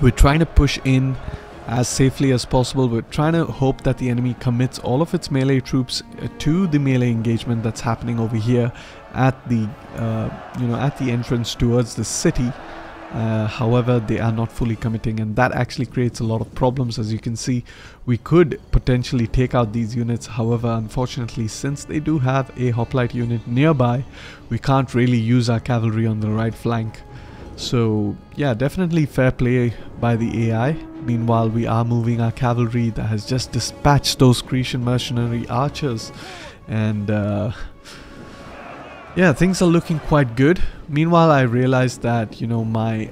We're trying to push in as safely as possible. We're trying to hope that the enemy commits all of its melee troops to the melee engagement that's happening over here at the at the entrance towards the city. However, they are not fully committing, and that actually creates a lot of problems. As you can see, we could potentially take out these units. However, unfortunately, since they do have a hoplite unit nearby, we can't really use our cavalry on the right flank. So yeah, definitely fair play by the AI. Meanwhile, we are moving our cavalry that has just dispatched those Grecian mercenary archers, and yeah, things are looking quite good. Meanwhile, I realized that, my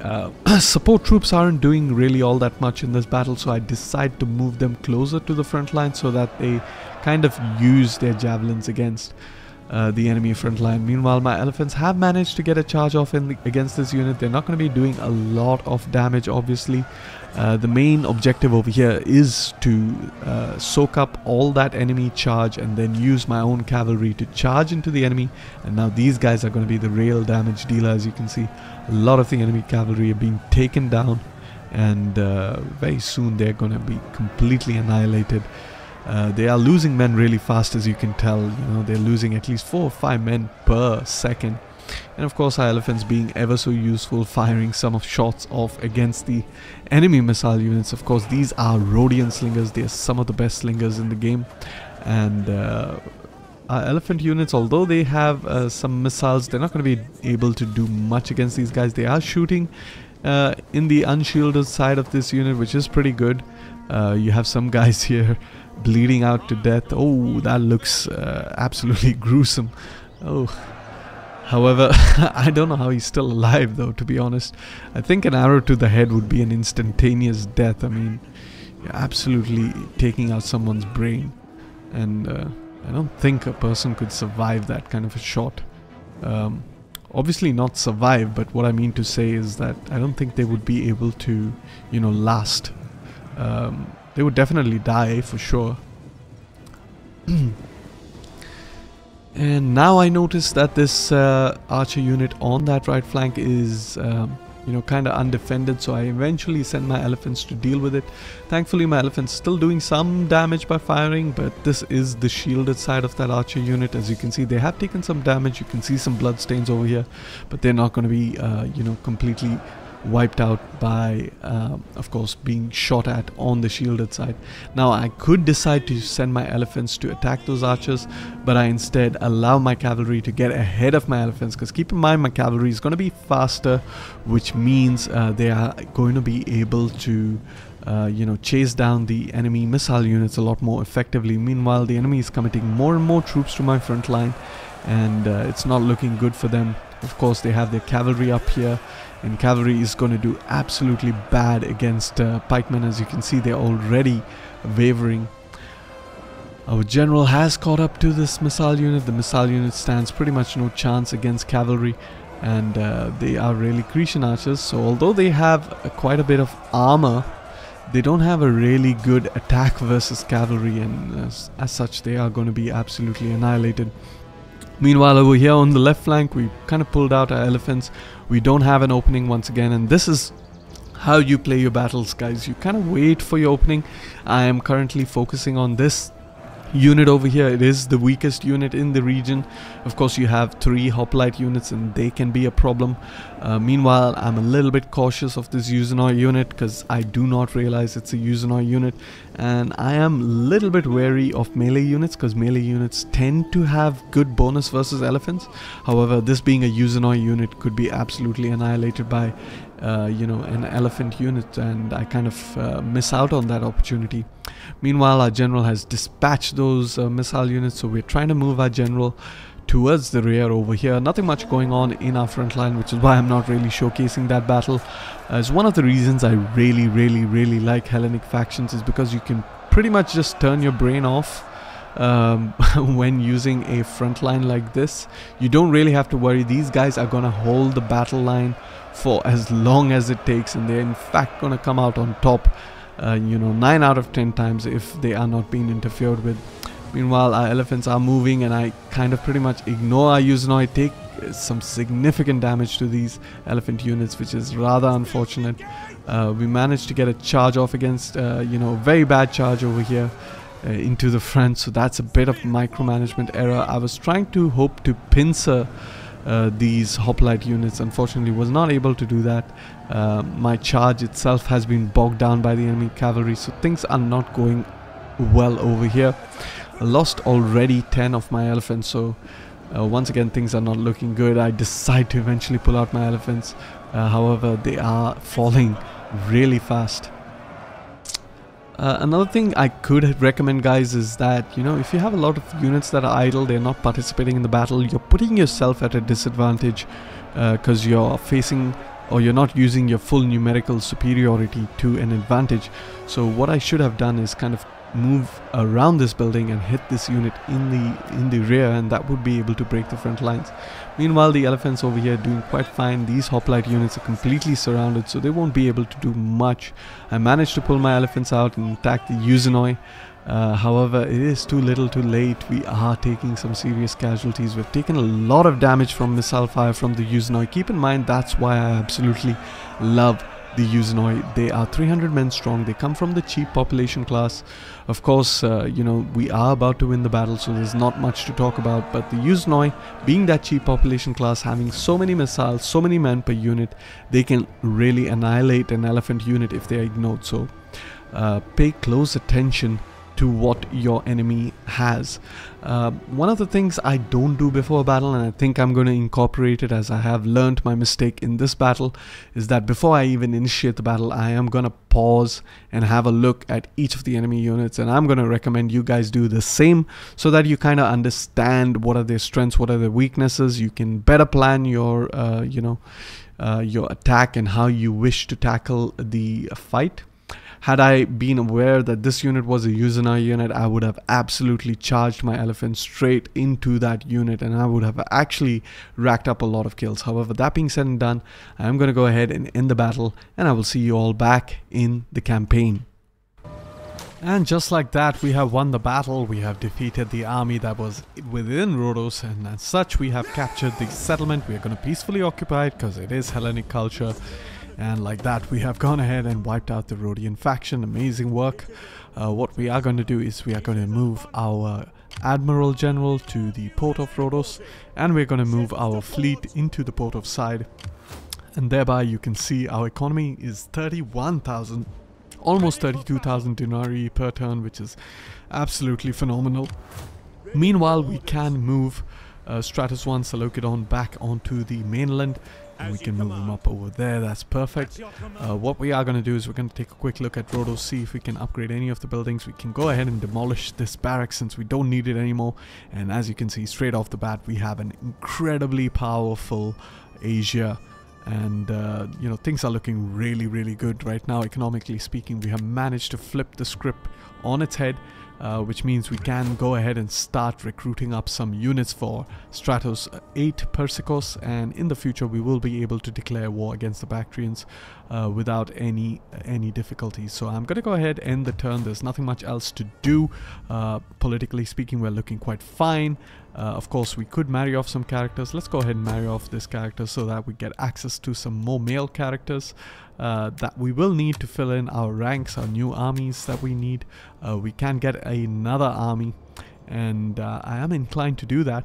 support troops aren't doing really all that much in this battle, so I decide to move them closer to the front line so that they kind of use their javelins against the enemy front line. Meanwhile, my elephants have managed to get a charge off against this unit. They're not going to be doing a lot of damage, obviously. The main objective over here is to soak up all that enemy charge and then use my own cavalry to charge into the enemy. And now these guys are going to be the real damage dealer. As you can see, a lot of the enemy cavalry are being taken down, and very soon they're going to be completely annihilated. They are losing men really fast, as you can tell. They're losing at least 4 or 5 men per second. And of course, our elephants being ever so useful, firing some of shots off against the enemy missile units. Of course, these are Rhodian slingers. They are some of the best slingers in the game. And our elephant units, although they have some missiles, they're not going to be able to do much against these guys. They are shooting in the unshielded side of this unit, which is pretty good. You have some guys here bleeding out to death. Oh, that looks absolutely gruesome. Oh. However, I don't know how he's still alive, though, to be honest. I think an arrow to the head would be an instantaneous death. I mean, you're absolutely taking out someone's brain. And I don't think a person could survive that kind of a shot. Obviously not survive, but what I mean to say is that I don't think they would be able to, last. They would definitely die, for sure. And now I notice that this archer unit on that right flank is, kind of undefended, so I eventually send my elephants to deal with it. Thankfully, my elephants still doing some damage by firing, but this is the shielded side of that archer unit. As you can see, they have taken some damage. You can see some blood stains over here, but they're not going to be, completely wiped out by, of course, being shot at on the shielded side. Now, I could decide to send my elephants to attack those archers, but I instead allow my cavalry to get ahead of my elephants, because keep in mind, my cavalry is going to be faster, which means they are going to be able to chase down the enemy missile units a lot more effectively. Meanwhile, the enemy is committing more and more troops to my front line, and it's not looking good for them. Of course, they have their cavalry up here, and cavalry is going to do absolutely bad against pikemen. As you can see, they're already wavering. Our general has caught up to this missile unit. The missile unit stands pretty much no chance against cavalry, and they are really Grecian archers. So although they have quite a bit of armor, they don't have a really good attack versus cavalry, and as such, they are going to be absolutely annihilated. Meanwhile, over here on the left flank, we kind of pulled out our elephants. We don't have an opening once again, and this is how you play your battles, guys. You kind of wait for your opening. I am currently focusing on this unit over here. It is the weakest unit in the region. Of course, you have 3 hoplite units, and they can be a problem. Meanwhile, I'm a little bit cautious of this Usinoi unit, because I do not realize it's a Usinoi unit, and I am a little bit wary of melee units, because melee units tend to have good bonus versus elephants. However, this being a Usinoi unit could be absolutely annihilated by an elephant unit, and I kind of miss out on that opportunity. Meanwhile, our general has dispatched those missile units, so we're trying to move our general towards the rear over here. Nothing much going on in our front line, which is why I'm not really showcasing that battle. It's one of the reasons I really like Hellenic factions, is because you can pretty much just turn your brain off when using a front line like this. You don't really have to worry. These guys are gonna hold the battle line for as long as it takes, and they're in fact gonna come out on top 9 out of 10 times if they are not being interfered with. Meanwhile, our elephants are moving, and I kind of pretty much ignore our Usinoi, take some significant damage to these elephant units, which is rather unfortunate. We managed to get a charge off against, you know, very bad charge over here into the front, so that's a bit of micromanagement error. I was trying to hope to pincer these hoplite units. Unfortunately was not able to do that. My charge itself has been bogged down by the enemy cavalry, so things are not going well over here. I lost already 10 of my elephants, so once again things are not looking good. I decide to eventually pull out my elephants, however they are falling really fast. Another thing I could recommend, guys, is that, you know, if you have a lot of units that are idle, they're not participating in the battle, you're putting yourself at a disadvantage because you're facing, or you're not using your full numerical superiority to an advantage. So what I should have done is kind of move around this building and hit this unit in the rear, and that would be able to break the front lines. Meanwhile, the elephants over here are doing quite fine. These hoplite units are completely surrounded, so they won't be able to do much. I managed to pull my elephants out and attack the Uzenoi. However, it is too little too late. We are taking some serious casualties. We've taken a lot of damage from missile fire from the Uzenoi. Keep in mind, that's why I absolutely love the Uzenoi. They are 300 men strong. They come from the cheap population class. Of course, you know, we are about to win the battle, so there's not much to talk about. But the Uzenoi, being that cheap population class, having so many missiles, so many men per unit, they can really annihilate an elephant unit if they are ignored. So pay close attention to what your enemy has. One of the things I don't do before a battle, and I think I'm going to incorporate it as I have learned my mistake in this battle, is that before I even initiate the battle, I am going to pause and have a look at each of the enemy units, and I'm going to recommend you guys do the same so that you kind of understand what are their strengths, what are their weaknesses. You can better plan your you know, your attack and how you wish to tackle the fight. Had I been aware that this unit was a Uzenoi unit, I would have absolutely charged my elephant straight into that unit, and I would have actually racked up a lot of kills. However, that being said and done, I am going to go ahead and end the battle, and I will see you all back in the campaign. And just like that, we have won the battle. We have defeated the army that was within Rhodos, and as such we have captured the settlement. We are going to peacefully occupy it because it is Hellenic culture. And like that, we have gone ahead and wiped out the Rhodian faction. Amazing work. What we are going to do is we are going to move our Admiral General to the port of Rhodos, and we're going to move our fleet into the port of Side. And thereby you can see our economy is 31,000, almost 32,000 denarii per turn, which is absolutely phenomenal. Meanwhile, we can move Stratus 1 Seleucid back onto the mainland, and we can move him up over there. That's perfect. What we are going to do is we're going to take a quick look at Rhodos, see if we can upgrade any of the buildings. We can go ahead and demolish this barracks since we don't need it anymore. And as you can see straight off the bat, we have an incredibly powerful Asia. And you know, things are looking really, really good right now. Economically speaking, we have managed to flip the script on its head, which means we can go ahead and start recruiting up some units for Stratos 8 Persicos, and in the future we will be able to declare war against the Bactrians without any difficulties. So I'm going to go ahead and end the turn. There's nothing much else to do. Politically speaking, we're looking quite fine. Of course, we could marry off some characters. Let's go ahead and marry off this character so that we get access to some more male characters that we will need to fill in our ranks, our new armies that we need. We can get another army, and I am inclined to do that.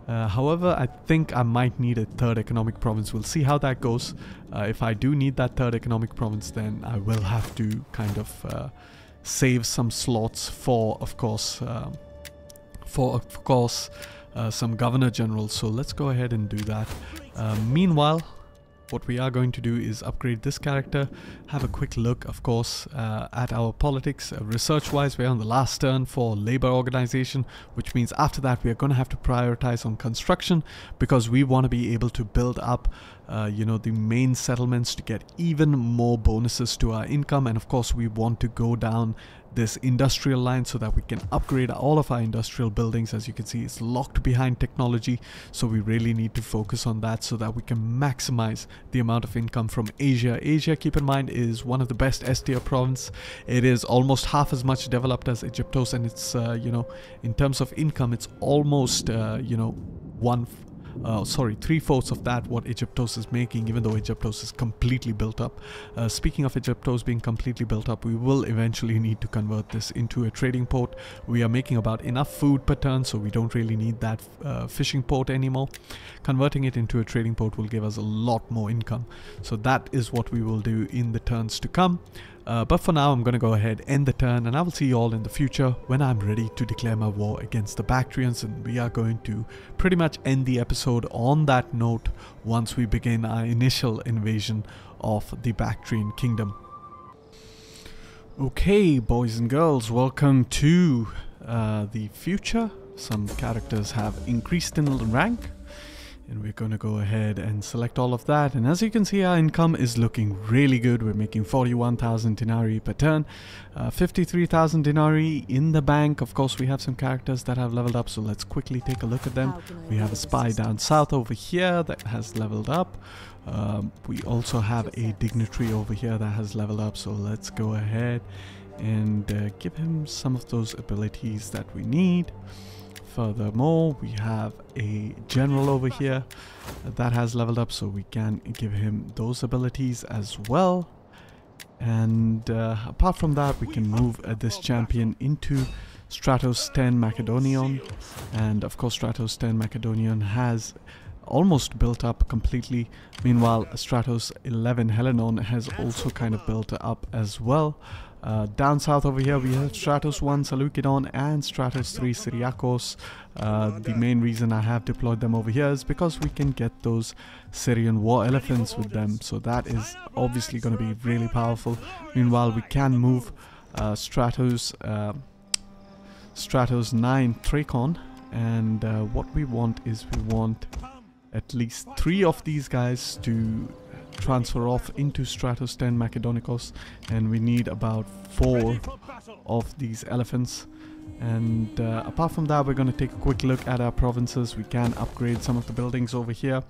However, I think I might need a third economic province. We'll see how that goes. If I do need that third economic province, then I will have to kind of save some slots for, of course, some governor generals. So let's go ahead and do that. Meanwhile, what we are going to do is upgrade this character, have a quick look, of course, at our politics. Research-wise, we're on the last turn for labor organization, which means after that we are going to have to prioritize on construction, because we want to be able to build up you know, the main settlements to get even more bonuses to our income. And of course, we want to go down this industrial line so that we can upgrade all of our industrial buildings. As you can see, it's locked behind technology, so we really need to focus on that so that we can maximize the amount of income from Asia. Asia, keep in mind, is one of the best S tier province. It is almost half as much developed as Egyptos, and it's you know, in terms of income, it's almost you know, sorry, 3/4 of that what Egyptos is making, even though Egyptos is completely built up. Speaking of Egyptos being completely built up, we will eventually need to convert this into a trading port. We are making about enough food per turn, so we don't really need that fishing port anymore. Converting it into a trading port will give us a lot more income, so that is what we will do in the turns to come. But for now, I'm going to go ahead, end the turn, and I will see you all in the future when I'm ready to declare my war against the Bactrians, and we are going to pretty much end the episode on that note once we begin our initial invasion of the Bactrian kingdom. Okay, boys and girls, welcome to the future. Some characters have increased in rank, and we're going to go ahead and select all of that. And as you can see, our income is looking really good. We're making 41,000 denarii per turn, 53,000 denarii in the bank. Of course, we have some characters that have leveled up, so let's quickly take a look at them. We have a spy down south over here that has leveled up. We also have a dignitary over here that has leveled up, so let's go ahead and give him some of those abilities that we need. Furthermore, we have a general over here that has leveled up, so we can give him those abilities as well. And apart from that, we can move this champion into Stratos 10 Macedonian. And of course, Stratos 10 Macedonian has almost built up completely. Meanwhile, Stratos 11 Helenon has also kind of built up as well. Down south over here we have Stratos 1 Seleucidon and Stratos 3 Syriakos. The main reason I have deployed them over here is because we can get those Syrian war elephants with them, so that is obviously going to be really powerful. Meanwhile, we can move Stratos 9 Trachon, and what we want is we want at least 3 of these guys to transfer off into Stratos 10 Macedonicos, and we need about 4 of these elephants. And apart from that, we're going to take a quick look at our provinces. We can upgrade some of the buildings over here.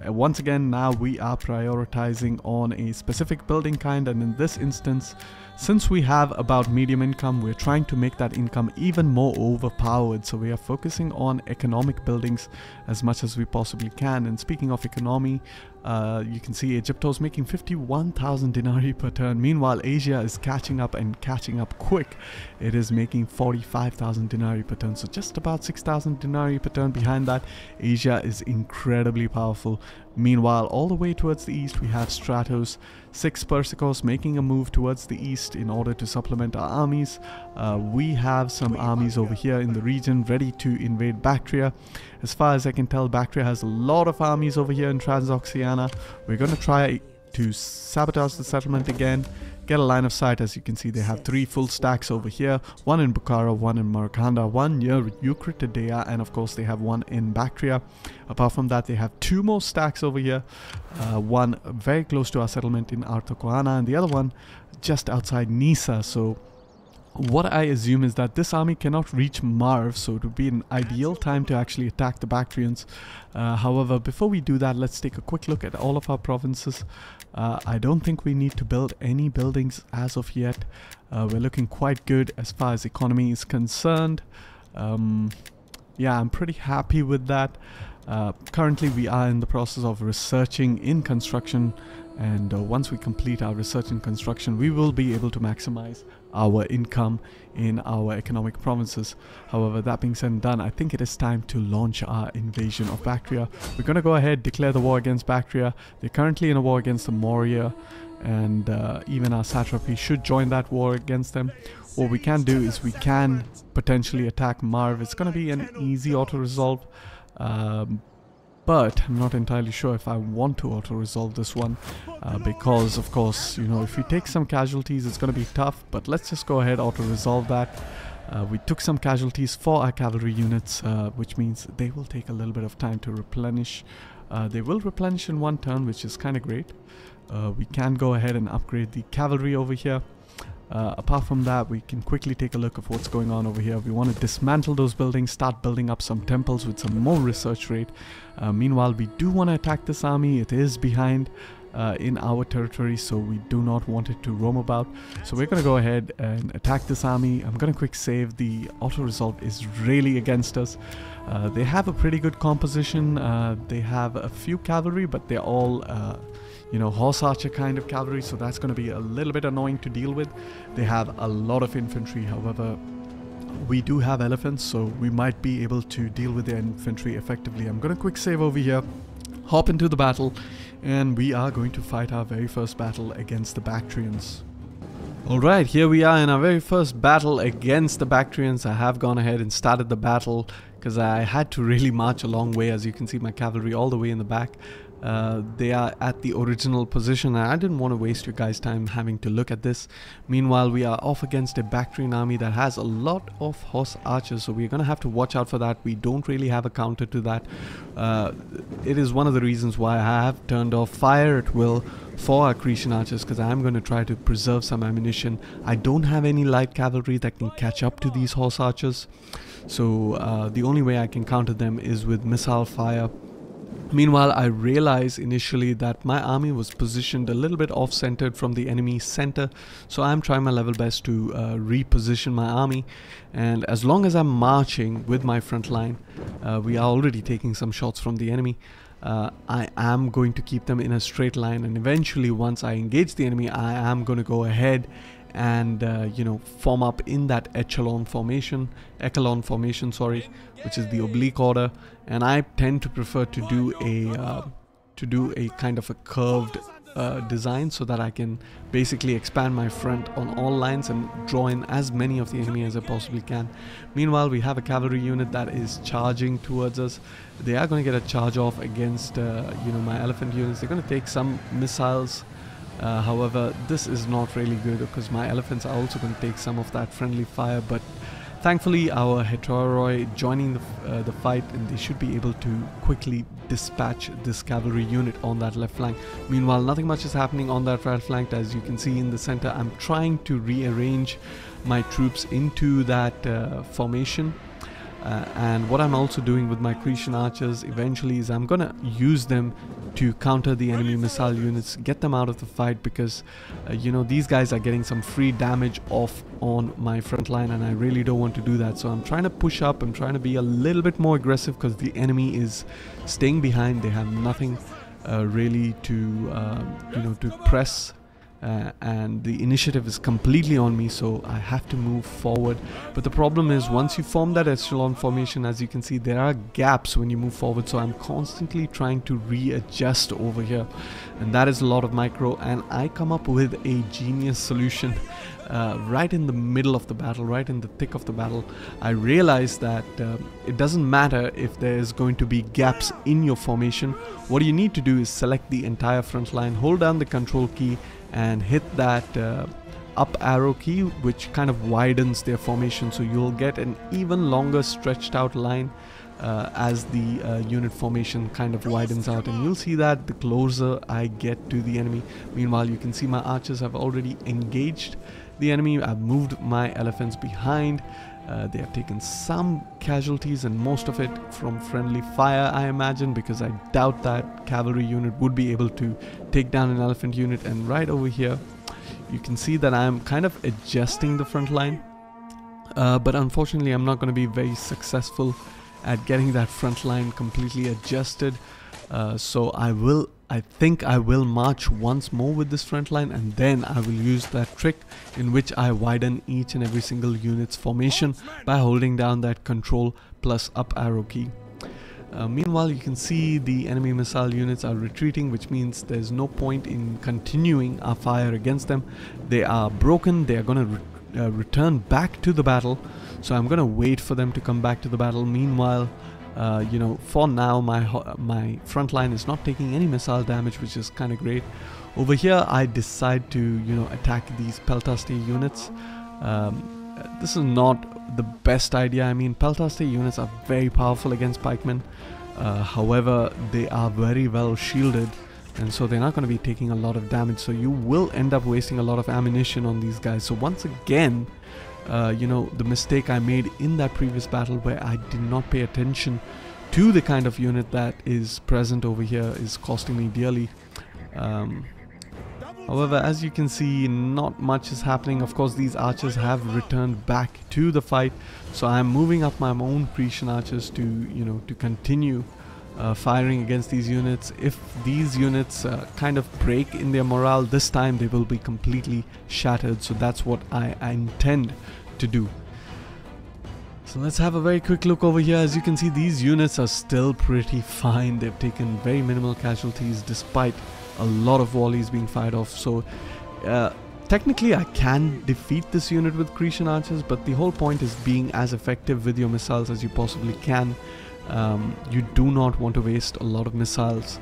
Once again, now we are prioritizing on a specific building kind, and in this instance, since we have about medium income, we're trying to make that income even more overpowered. So we are focusing on economic buildings as much as we possibly can. And speaking of economy, you can see Egyptos making 51,000 denarii per turn. Meanwhile, Asia is catching up, and catching up quick. It is making 45,000 denarii per turn, so just about 6,000 denarii per turn behind that. Asia is incredibly powerful. Meanwhile, all the way towards the east, we have Stratos 6 Persicos making a move towards the east in order to supplement our armies. We have some armies over here in the region ready to invade Bactria. As far as I can tell, Bactria has a lot of armies over here in Transoxiana. We're going to try to sabotage the settlement again, get a line of sight. As you can see, they have 3 full stacks over here, 1 in Bukhara, 1 in Markanda, 1 near Eucritidea, and of course they have 1 in Bactria. Apart from that, they have 2 more stacks over here, 1 very close to our settlement in Artokoana, and the other one just outside Nisa. So what I assume is that this army cannot reach Marv, so it would be an ideal time to actually attack the Bactrians. However, before we do that, let's take a quick look at all of our provinces. I don't think we need to build any buildings as of yet. We're looking quite good as far as economy is concerned. Yeah, I'm pretty happy with that. Currently, we are in the process of researching in construction, and once we complete our research in construction, we will be able to maximize our income in our economic provinces. However, that being said and done, I think it is time to launch our invasion of Bactria. We're going to go ahead, declare the war against Bactria. They're currently in a war against the Moria, and even our Satrapies should join that war against them. What we can do is we can potentially attack Marv. It's going to be an easy auto-resolve, but I'm not entirely sure if I want to auto-resolve this one, because of course, you know, if we take some casualties, it's going to be tough. But let's just go ahead, auto-resolve that. We took some casualties for our cavalry units, which means they will take a little bit of time to replenish. They will replenish in 1 turn, which is kind of great. We can go ahead and upgrade the cavalry over here. Apart from that, we can quickly take a look at what's going on over here. We want to dismantle those buildings, start building up some temples with some more research rate. Meanwhile, we do want to attack this army. It is behind. in our territory, so we do not want it to roam about. So we're going to go ahead and attack this army. I'm going to quick save. The auto resolve is really against us. They have a pretty good composition. They have a few cavalry, but they're all you know, horse archer kind of cavalry, so that's going to be a little bit annoying to deal with. They have a lot of infantry, however we do have elephants, so we might be able to deal with their infantry effectively. I'm going to quick save over here, hop into the battle, and we are going to fight our very first battle against the Bactrians. Alright, here we are in our very first battle against the Bactrians. I have gone ahead and started the battle because I had to really march a long way. As you can see, my cavalry all the way in the back. They are at the original position, and I didn't want to waste your guys' time having to look at this. Meanwhile, we are off against a Bactrian army that has a lot of horse archers, so we're going to have to watch out for that. We don't really have a counter to that. It is one of the reasons why I have turned off fire at will for our Cretan archers, because I'm going to try to preserve some ammunition. I don't have any light cavalry that can catch up to these horse archers, so the only way I can counter them is with missile fire. Meanwhile, I realized initially that my army was positioned a little bit off-centered from the enemy center, so I'm trying my level best to reposition my army. And as long as I'm marching with my front line, we are already taking some shots from the enemy. I am going to keep them in a straight line, and eventually once I engage the enemy, I am going to go ahead and you know, form up in that echelon formation, sorry, which is the oblique order. And I tend to prefer to do a kind of a curved design, so that I can basically expand my front on all lines and draw in as many of the enemy as I possibly can. Meanwhile, we have a cavalry unit that is charging towards us. They are going to get a charge off against you know, my elephant units. They're going to take some missiles. However, this is not really good because my elephants are also going to take some of that friendly fire, but thankfully our heteroi joining the fight, and they should be able to quickly dispatch this cavalry unit on that left flank. Meanwhile, nothing much is happening on that right flank. As you can see in the center, I'm trying to rearrange my troops into that formation. And what I'm also doing with my Cretan archers eventually is I'm gonna use them to counter the enemy missile units, get them out of the fight, because you know, these guys are getting some free damage off on my front line, and I really don't want to do that. So I'm trying to push up, I'm trying to be a little bit more aggressive because the enemy is staying behind. They have nothing really to you know, to press. And the initiative is completely on me, so I have to move forward. But the problem is, once you form that echelon formation, as you can see, there are gaps when you move forward, so I'm constantly trying to readjust over here, and that is a lot of micro. And I come up with a genius solution right in the middle of the battle, right in the thick of the battle. I realized that it doesn't matter if there's going to be gaps in your formation. What you need to do is select the entire front line, hold down the control key, and hit that up arrow key, which kind of widens their formation, so you'll get an even longer stretched out line as the unit formation kind of widens out, and you'll see that the closer I get to the enemy. Meanwhile, you can see my archers have already engaged the enemy. I've moved my elephants behind. They have taken some casualties, and most of it from friendly fire, I imagine, because I doubt that cavalry unit would be able to take down an elephant unit. And right over here, you can see that I'm kind of adjusting the front line, but unfortunately I'm not going to be very successful at getting that front line completely adjusted. So I think I will march once more with this front line, and then I will use that trick in which I widen each and every single unit's formation by holding down that control plus up arrow key. Meanwhile, you can see the enemy missile units are retreating, which means there's no point in continuing our fire against them. They are broken. They are going to return back to the battle, so I'm going to wait for them to come back to the battle. Meanwhile, you know, for now my front line is not taking any missile damage, which is kind of great. Over here, I decide to, you know, attack these Peltaste units. This is not the best idea. I mean, Peltaste units are very powerful against pikemen. However, they are very well shielded, and so they're not going to be taking a lot of damage, so you will end up wasting a lot of ammunition on these guys. So once again, you know, the mistake I made in that previous battle, where I did not pay attention to the kind of unit that is present over here, is costing me dearly. However, as you can see, not much is happening. Of course, these archers have returned back to the fight, so I'm moving up my own Grecian archers to, you know, to continue firing against these units. If these units kind of break in their morale, this time they will be completely shattered. So that's what I intend to do. So let's have a very quick look over here. As you can see, these units are still pretty fine. They've taken very minimal casualties despite a lot of volleys being fired off. So technically I can defeat this unit with Grecian archers, but the whole point is being as effective with your missiles as you possibly can. You do not want to waste a lot of missiles,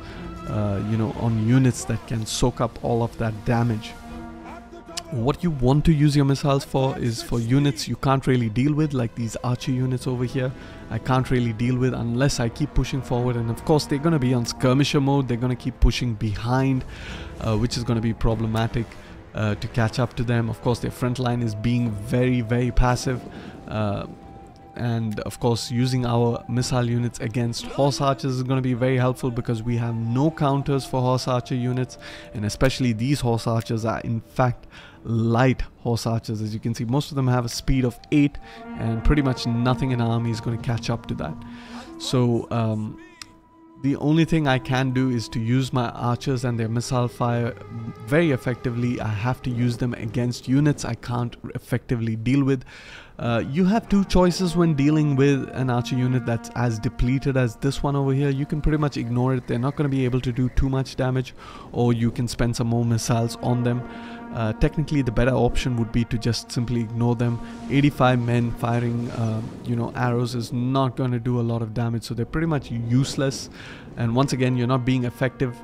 you know, on units that can soak up all of that damage. What you want to use your missiles for is for units you can't really deal with, like these archer units over here. I can't really deal with unless I keep pushing forward, and of course they're going to be on skirmisher mode. They're going to keep pushing behind, which is going to be problematic to catch up to them. Of course, their front line is being very, very passive. And of course, using our missile units against horse archers is going to be very helpful, because we have no counters for horse archer units, and especially these horse archers are in fact light horse archers. As you can see, most of them have a speed of 8, and pretty much nothing in our army is going to catch up to that. So the only thing I can do is to use my archers and their missile fire very effectively. I have to use them against units I can't effectively deal with. You have two choices when dealing with an archer unit that's as depleted as this one over here. You can pretty much ignore it. They're not going to be able to do too much damage, or you can spend some more missiles on them. Technically, the better option would be to just simply ignore them. 85 men firing, you know, arrows is not going to do a lot of damage, so they're pretty much useless. And once again, you're not being effective.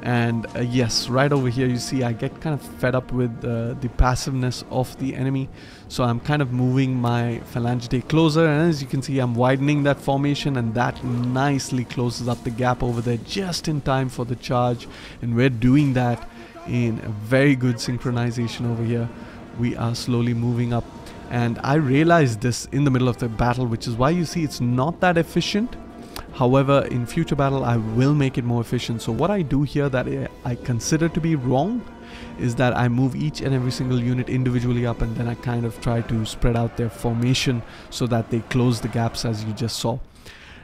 And yes, right over here you see I get kind of fed up with the passiveness of the enemy, so I'm kind of moving my phalangite closer, and as you can see I'm widening that formation, and that nicely closes up the gap over there just in time for the charge. And we're doing that in a very good synchronization over here. We are slowly moving up, and I realized this in the middle of the battle, which is why you see it's not that efficient. However, in future battle I will make it more efficient. So what I do here that I consider to be wrong is that I move each and every single unit individually up, and then I kind of try to spread out their formation so that they close the gaps, as you just saw.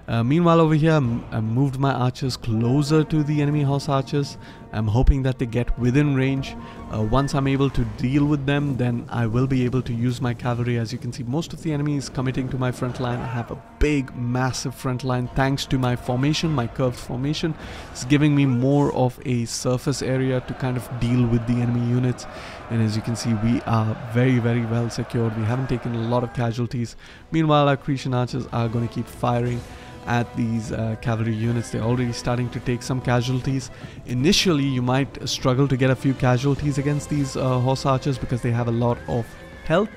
Meanwhile over here I moved my archers closer to the enemy horse archers. I'm hoping that they get within range. Once I'm able to deal with them, then I will be able to use my cavalry. As you can see, most of the enemy is committing to my front line. I have a big massive front line thanks to my formation, my curved formation. It's giving me more of a surface area to kind of deal with the enemy units. And as you can see, we are very, very well secured. We haven't taken a lot of casualties. Meanwhile, our Grecian archers are going to keep firing at these cavalry units. They're already starting to take some casualties. Initially you might struggle to get a few casualties against these horse archers because they have a lot of health,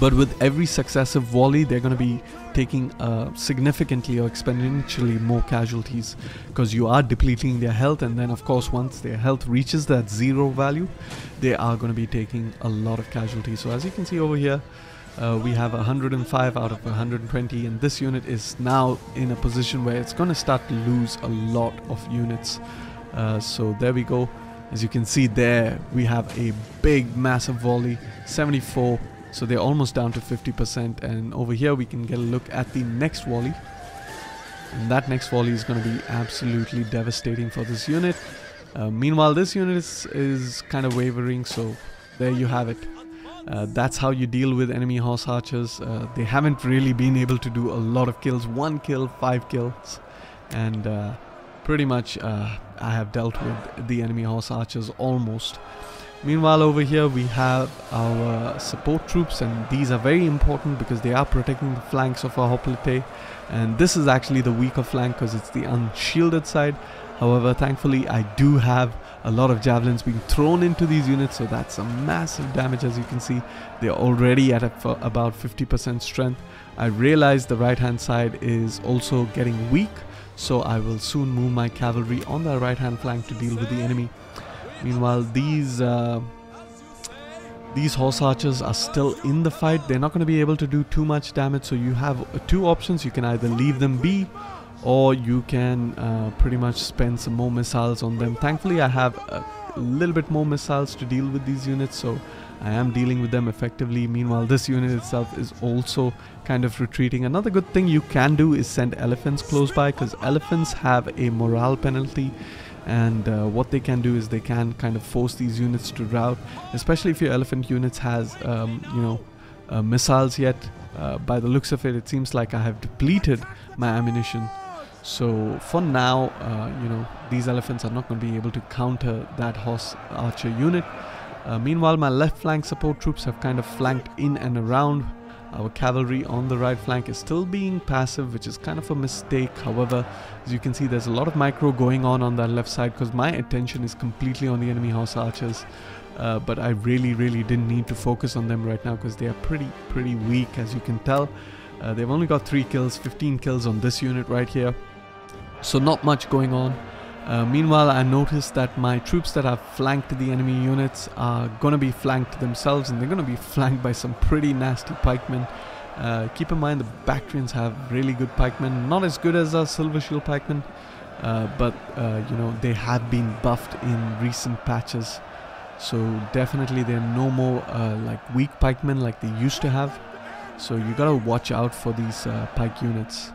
but with every successive volley they're going to be taking significantly or exponentially more casualties, because you are depleting their health. And then of course once their health reaches that 0 value, they are going to be taking a lot of casualties. So as you can see over here, we have 105 out of 120, and this unit is now in a position where it's going to start to lose a lot of units. So there we go. As you can see there, we have a big massive volley, 74, so they're almost down to 50%. And over here we can get a look at the next volley, and that next volley is going to be absolutely devastating for this unit. Meanwhile this unit is kind of wavering, so there you have it. That's how you deal with enemy horse archers. They haven't really been able to do a lot of kills. 1 kill, 5 kills, and pretty much I have dealt with the enemy horse archers almost. Meanwhile over here we have our support troops, and these are very important because they are protecting the flanks of our hoplite, and this is actually the weaker flank because it's the unshielded side. However, thankfully I do have a lot of javelins being thrown into these units, so that's a massive damage. As you can see, they're already at about 50% strength. I realize the right hand side is also getting weak, so I will soon move my cavalry on the right hand flank to deal with the enemy. Meanwhile these horse archers are still in the fight. They're not going to be able to do too much damage, so you have two options. You can either leave them be, or you can pretty much spend some more missiles on them. Thankfully I have a little bit more missiles to deal with these units, so I am dealing with them effectively. Meanwhile, this unit itself is also kind of retreating. Another good thing you can do is send elephants close by, because elephants have a morale penalty, and what they can do is they can kind of force these units to rout, especially if your elephant units has missiles yet. By the looks of it, it seems like I have depleted my ammunition. So for now, these elephants are not going to be able to counter that horse archer unit. Meanwhile, my left flank support troops have kind of flanked in and around. Our cavalry on the right flank is still being passive, which is kind of a mistake. However, as you can see, there's a lot of micro going on that left side, because my attention is completely on the enemy horse archers. But I really didn't need to focus on them right now, because they are pretty weak, as you can tell. They've only got 3 kills, 15 kills on this unit right here. So not much going on. Meanwhile, I noticed that my troops that have flanked the enemy units are going to be flanked themselves, and they're going to be flanked by some pretty nasty pikemen. Keep in mind the Bactrians have really good pikemen, not as good as our Silver Shield pikemen, but they have been buffed in recent patches. So definitely there are no more like weak pikemen like they used to have. So you gotta watch out for these pike units.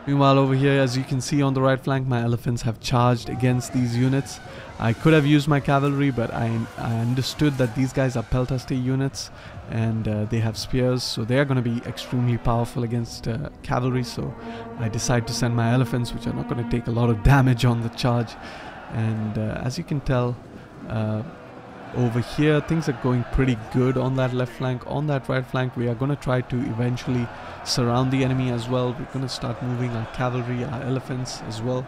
Meanwhile, over here, as you can see on the right flank, my elephants have charged against these units. I could have used my cavalry, but I understood that these guys are peltaste units, and they have spears, so they are going to be extremely powerful against cavalry. So I decided to send my elephants, which are not going to take a lot of damage on the charge. And as you can tell, over here things are going pretty good on that left flank. On that right flank, we are going to try to eventually surround the enemy as well. We're going to start moving our cavalry, our elephants as well.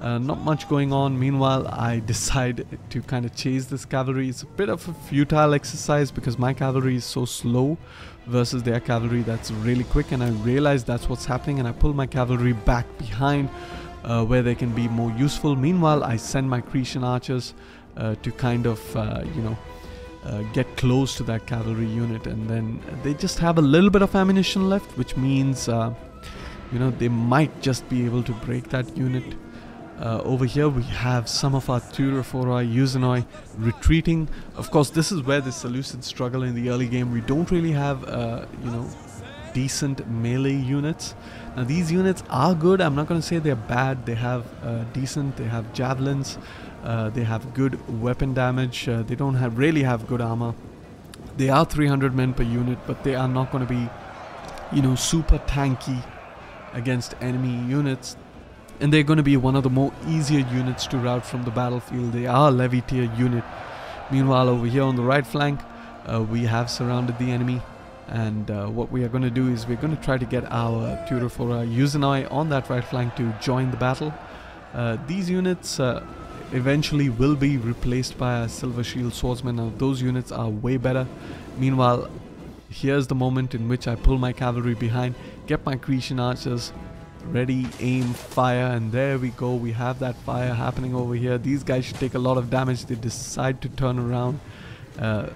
Not much going on. Meanwhile, I decide to kind of chase this cavalry. It's a bit of a futile exercise because my cavalry is so slow versus their cavalry that's really quick, and I realize that's what's happening, and I pull my cavalry back behind where they can be more useful. Meanwhile, I send my Cretan archers to kind of get close to that cavalry unit, and then they just have a little bit of ammunition left, which means they might just be able to break that unit. Over here we have some of our Turophora Euxenoi retreating. Of course, this is where the Seleucids struggle in the early game. We don't really have decent melee units. Now these units are good. I'm not going to say they're bad. They have decent, they have javelins, they have good weapon damage, they don't really have good armor. They are 300 men per unit, but they are not going to be super tanky against enemy units, and they're going to be one of the more easier units to rout from the battlefield. They are a levy tier unit. Meanwhile, over here on the right flank, we have surrounded the enemy, and what we are going to do is we're going to try to get our Turophora Euxenoi on that right flank to join the battle. These units eventually will be replaced by a Silver Shield swordsman. Now those units are way better. Meanwhile, here's the moment in which I pull my cavalry behind, get my Cretan archers ready, aim, fire, and there we go. We have that fire happening over here. These guys should take a lot of damage. They decide to turn around.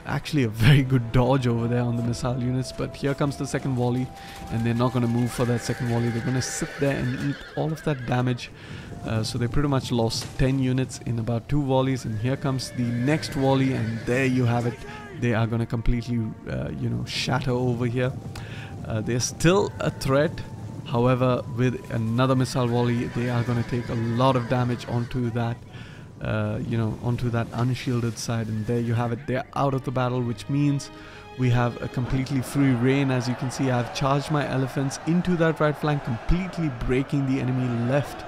Actually a very good dodge over there on the missile units, but here comes the second volley, and they're not going to move for that second volley. They're going to sit there and eat all of that damage. So they pretty much lost 10 units in about 2 volleys, and here comes the next volley, and there you have it. They are going to completely shatter over here. They're still a threat. However, with another missile volley, they are going to take a lot of damage onto that onto that unshielded side, and there you have it. They're out of the battle, which means we have a completely free reign. As you can see, I've charged my elephants into that right flank, completely breaking the enemy left.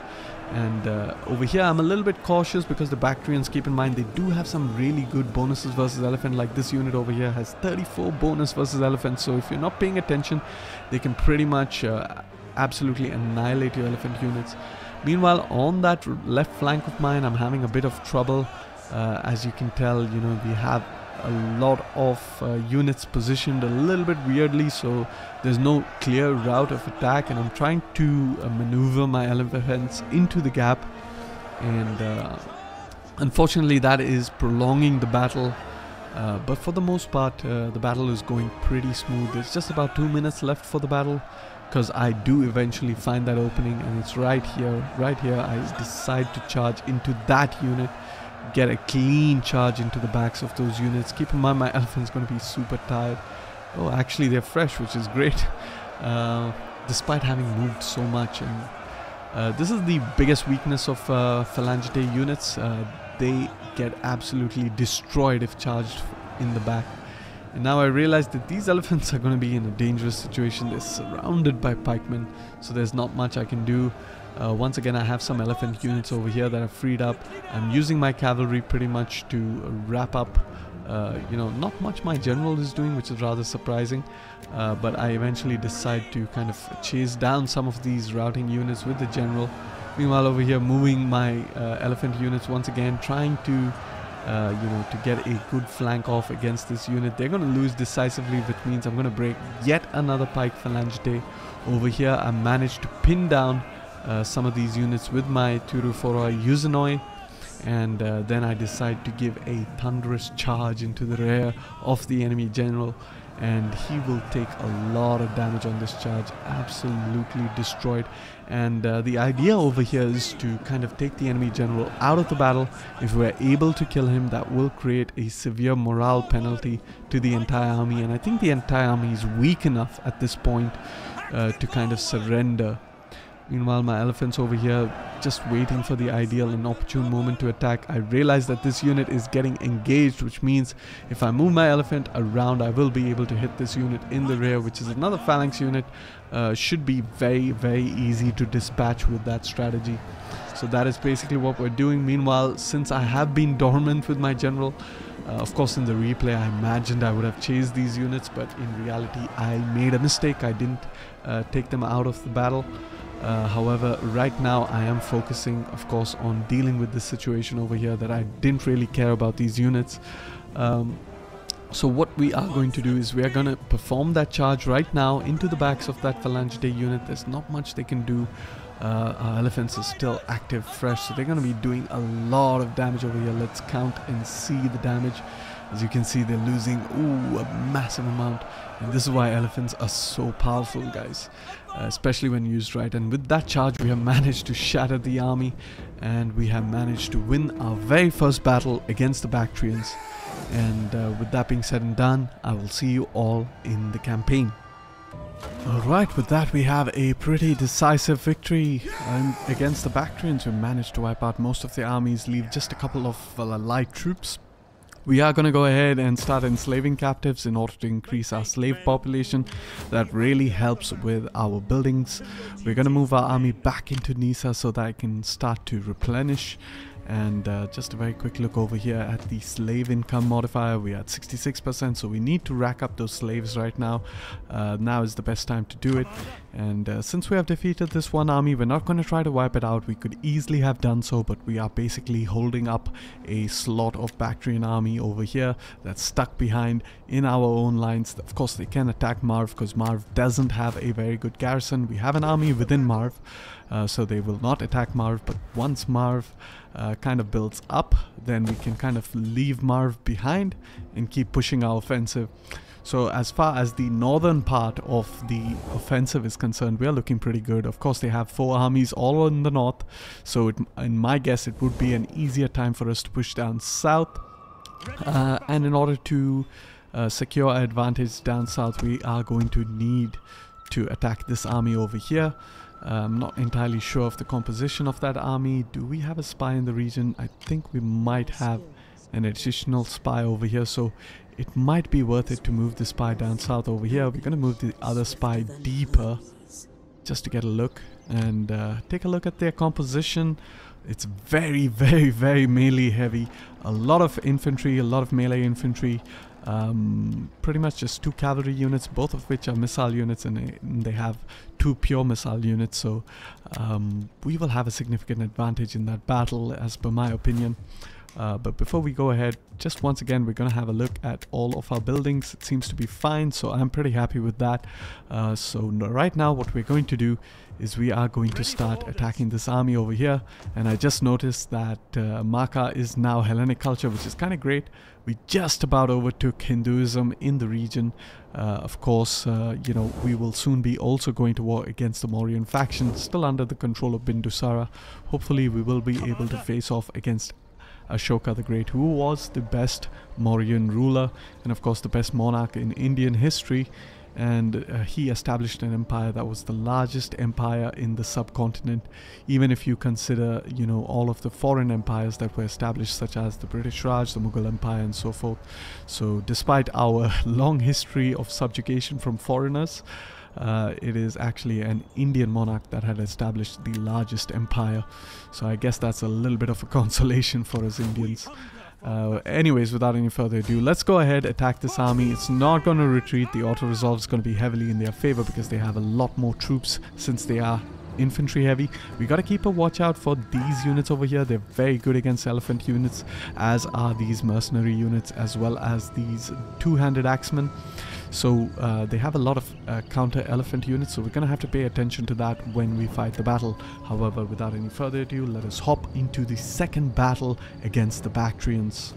And over here I'm a little bit cautious because the Bactrians, keep in mind, they do have some really good bonuses versus elephant. Like this unit over here has 34 bonus versus elephant, so if you're not paying attention, they can pretty much absolutely annihilate your elephant units. Meanwhile, on that left flank of mine, I'm having a bit of trouble. As you can tell, we have a lot of units positioned a little bit weirdly, so there's no clear route of attack, and I'm trying to maneuver my elephants into the gap, and unfortunately that is prolonging the battle. But for the most part, the battle is going pretty smooth. There's just about 2 minutes left for the battle. because I do eventually find that opening, and it's right here. I decide to charge into that unit, get a clean charge into the backs of those units. Keep in mind my elephant's going to be super tired. Oh, actually they're fresh, which is great, despite having moved so much. And this is the biggest weakness of Phalangite units. They get absolutely destroyed if charged in the back. And now I realize that these elephants are going to be in a dangerous situation. They're surrounded by pikemen, so there's not much I can do. Once again, I have some elephant units over here that are freed up. I'm using my cavalry pretty much to wrap up, you know, not much my general is doing, which is rather surprising. But I eventually decide to kind of chase down some of these routing units with the general. Meanwhile, over here, moving my elephant units once again, trying to, you know, to get a good flank off against this unit. They're going to lose decisively, which means I'm going to break yet another pike Phalangite. Over here, I managed to pin down some of these units with my Turuforoi Yuzenoi, and then I decide to give a thunderous charge into the rear of the enemy general, and he will take a lot of damage on this charge, absolutely destroyed. And the idea over here is to kind of take the enemy general out of the battle. If we're able to kill him, that will create a severe morale penalty to the entire army, and I think the entire army is weak enough at this point to kind of surrender. Meanwhile, my elephants over here just waiting for the ideal and opportune moment to attack. I realize that this unit is getting engaged, which means if I move my elephant around, I will be able to hit this unit in the rear, which is another phalanx unit. Should be very, very easy to dispatch with that strategy. So that is basically what we're doing. Meanwhile, since I have been dormant with my general, of course in the replay I imagined I would have chased these units, but in reality I made a mistake. I didn't take them out of the battle. However, right now I am focusing, of course, on dealing with this situation over here, that I didn't really care about these units. So what we are going to do is we are going to perform that charge right now into the backs of that Phalangite unit. There's not much they can do. Our elephants are still active, fresh, so they're going to be doing a lot of damage over here. Let's count and see the damage. As you can see, they're losing a massive amount, and this is why elephants are so powerful, guys, especially when used right. And with that charge, we have managed to shatter the army, and we have managed to win our very first battle against the Bactrians. And with that being said and done, I will see you all in the campaign. Alright, with that we have a pretty decisive victory against the Bactrians. We managed to wipe out most of the armies, leave just a couple of light troops. We are going to go ahead and start enslaving captives in order to increase our slave population. That really helps with our buildings. We're going to move our army back into Nisa so that I can start to replenish. And just a very quick look over here at the slave income modifier. We are at 66%, so we need to rack up those slaves right now. Now is the best time to do it. And since we have defeated this one army, we're not going to try to wipe it out. We could easily have done so, but we are basically holding up a slot of Bactrian army over here that's stuck behind in our own lines. Of course, they can attack Marv because Marv doesn't have a very good garrison. We have an army within Marv, so they will not attack Marv. But once Marv kind of builds up, then we can kind of leave Marv behind and keep pushing our offensive. So as far as the northern part of the offensive is concerned, we are looking pretty good. Of course, they have 4 armies all in the north, so in my guess it would be an easier time for us to push down south. And in order to secure our advantage down south, we are going to need to attack this army over here. I'm not entirely sure of the composition of that army. Do we have a spy in the region? I think we might have an additional spy over here, so it might be worth it to move the spy down south over here. We're going to move the other spy deeper just to get a look and take a look at their composition. It's very, very, very melee heavy. A lot of infantry, a lot of melee infantry. Pretty much just 2 cavalry units, both of which are missile units, and they have 2 pure missile units. So we will have a significant advantage in that battle, as per my opinion. But before we go ahead, just once again, we're going to have a look at all of our buildings. It seems to be fine, so I'm pretty happy with that. Right now what we're going to do is we are going to start attacking this army over here. And I just noticed that Maka is now Hellenic culture, which is kind of great. We just about overtook Hinduism in the region. Of course, you know, we will soon be also going to war against the Mauryan faction, still under the control of Bindusara. Hopefully we will be able to face off against Ashoka the Great, who was the best Mauryan ruler and of course the best monarch in Indian history. And he established an empire that was the largest empire in the subcontinent, even if you consider, you know, all of the foreign empires that were established, such as the British Raj, the Mughal Empire and so forth. So despite our long history of subjugation from foreigners, it is actually an Indian monarch that had established the largest empire. So I guess that's a little bit of a consolation for us Indians. Anyways, without any further ado, let's go ahead, attack this army. It's not going to retreat. The auto-resolve is going to be heavily in their favor because they have a lot more troops since they are infantry heavy. We got to keep a watch out for these units over here. They're very good against elephant units, as are these mercenary units, as well as these two-handed axemen. So they have a lot of counter elephant units, so we're going to have to pay attention to that when we fight the battle. However, without any further ado, let us hop into the second battle against the Bactrians.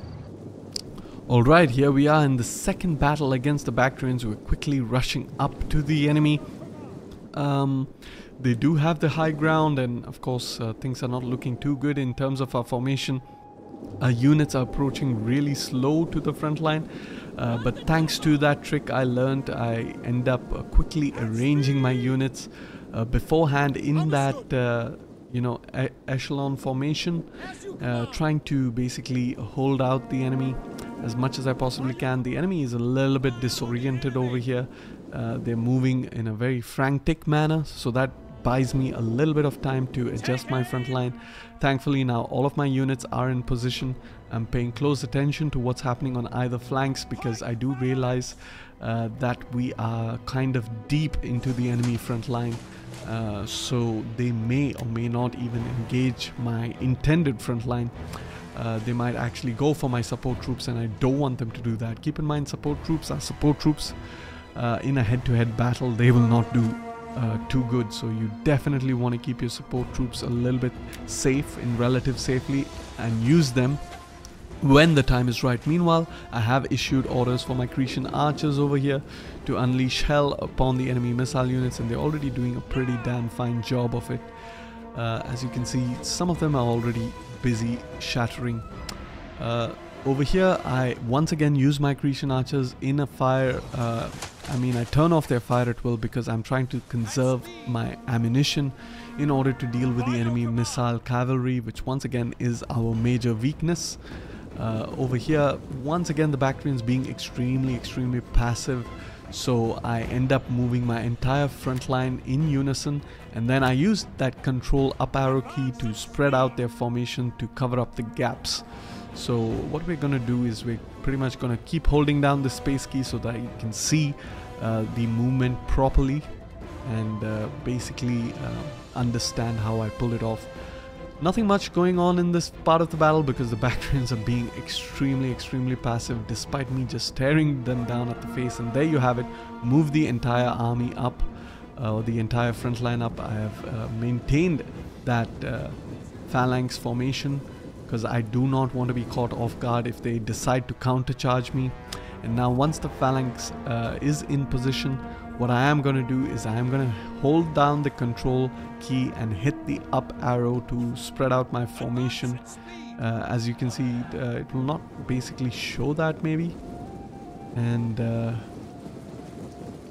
Alright, here we are in the second battle against the Bactrians. We're quickly rushing up to the enemy. They do have the high ground, and of course things are not looking too good in terms of our formation. Our units are approaching really slow to the front line, but thanks to that trick I learned, I end up quickly arranging my units beforehand in that you know, echelon formation, trying to basically hold out the enemy as much as I possibly can. The enemy is a little bit disoriented over here. They're moving in a very frantic manner, so that buys me a little bit of time to adjust my front line. Thankfully now all of my units are in position. I'm paying close attention to what's happening on either flanks, because I do realize that we are kind of deep into the enemy front line, so they may or may not even engage my intended front line. They might actually go for my support troops, and I don't want them to do that. Keep in mind, support troops are support troops. In a head-to-head battle they will not do too good, so you definitely want to keep your support troops a little bit safe, in relative safely, and use them when the time is right. Meanwhile, I have issued orders for my Cretan archers over here to unleash hell upon the enemy missile units, and they're already doing a pretty damn fine job of it. As you can see, some of them are already busy shattering. Over here, I once again use my Cretan archers in a fire. I turn off their fire at will because I'm trying to conserve my ammunition in order to deal with the enemy missile cavalry, which once again is our major weakness. Over here, once again, the Bactrians being extremely passive, so I end up moving my entire front line in unison, and then I use that control up arrow key to spread out their formation to cover up the gaps. So what we're going to do is we're pretty much going to keep holding down the space key so that you can see the movement properly, and basically understand how I pull it off. Nothing much going on in this part of the battle because the Bactrians are being extremely passive, despite me just staring them down at the face. And there you have it. Move the entire army up, the entire front line up. I have maintained that phalanx formation because I do not want to be caught off guard if they decide to countercharge me. And now once the phalanx is in position, what I am going to do is I am going to hold down the control key and hit the up arrow to spread out my formation. As you can see, it will not basically show that maybe. And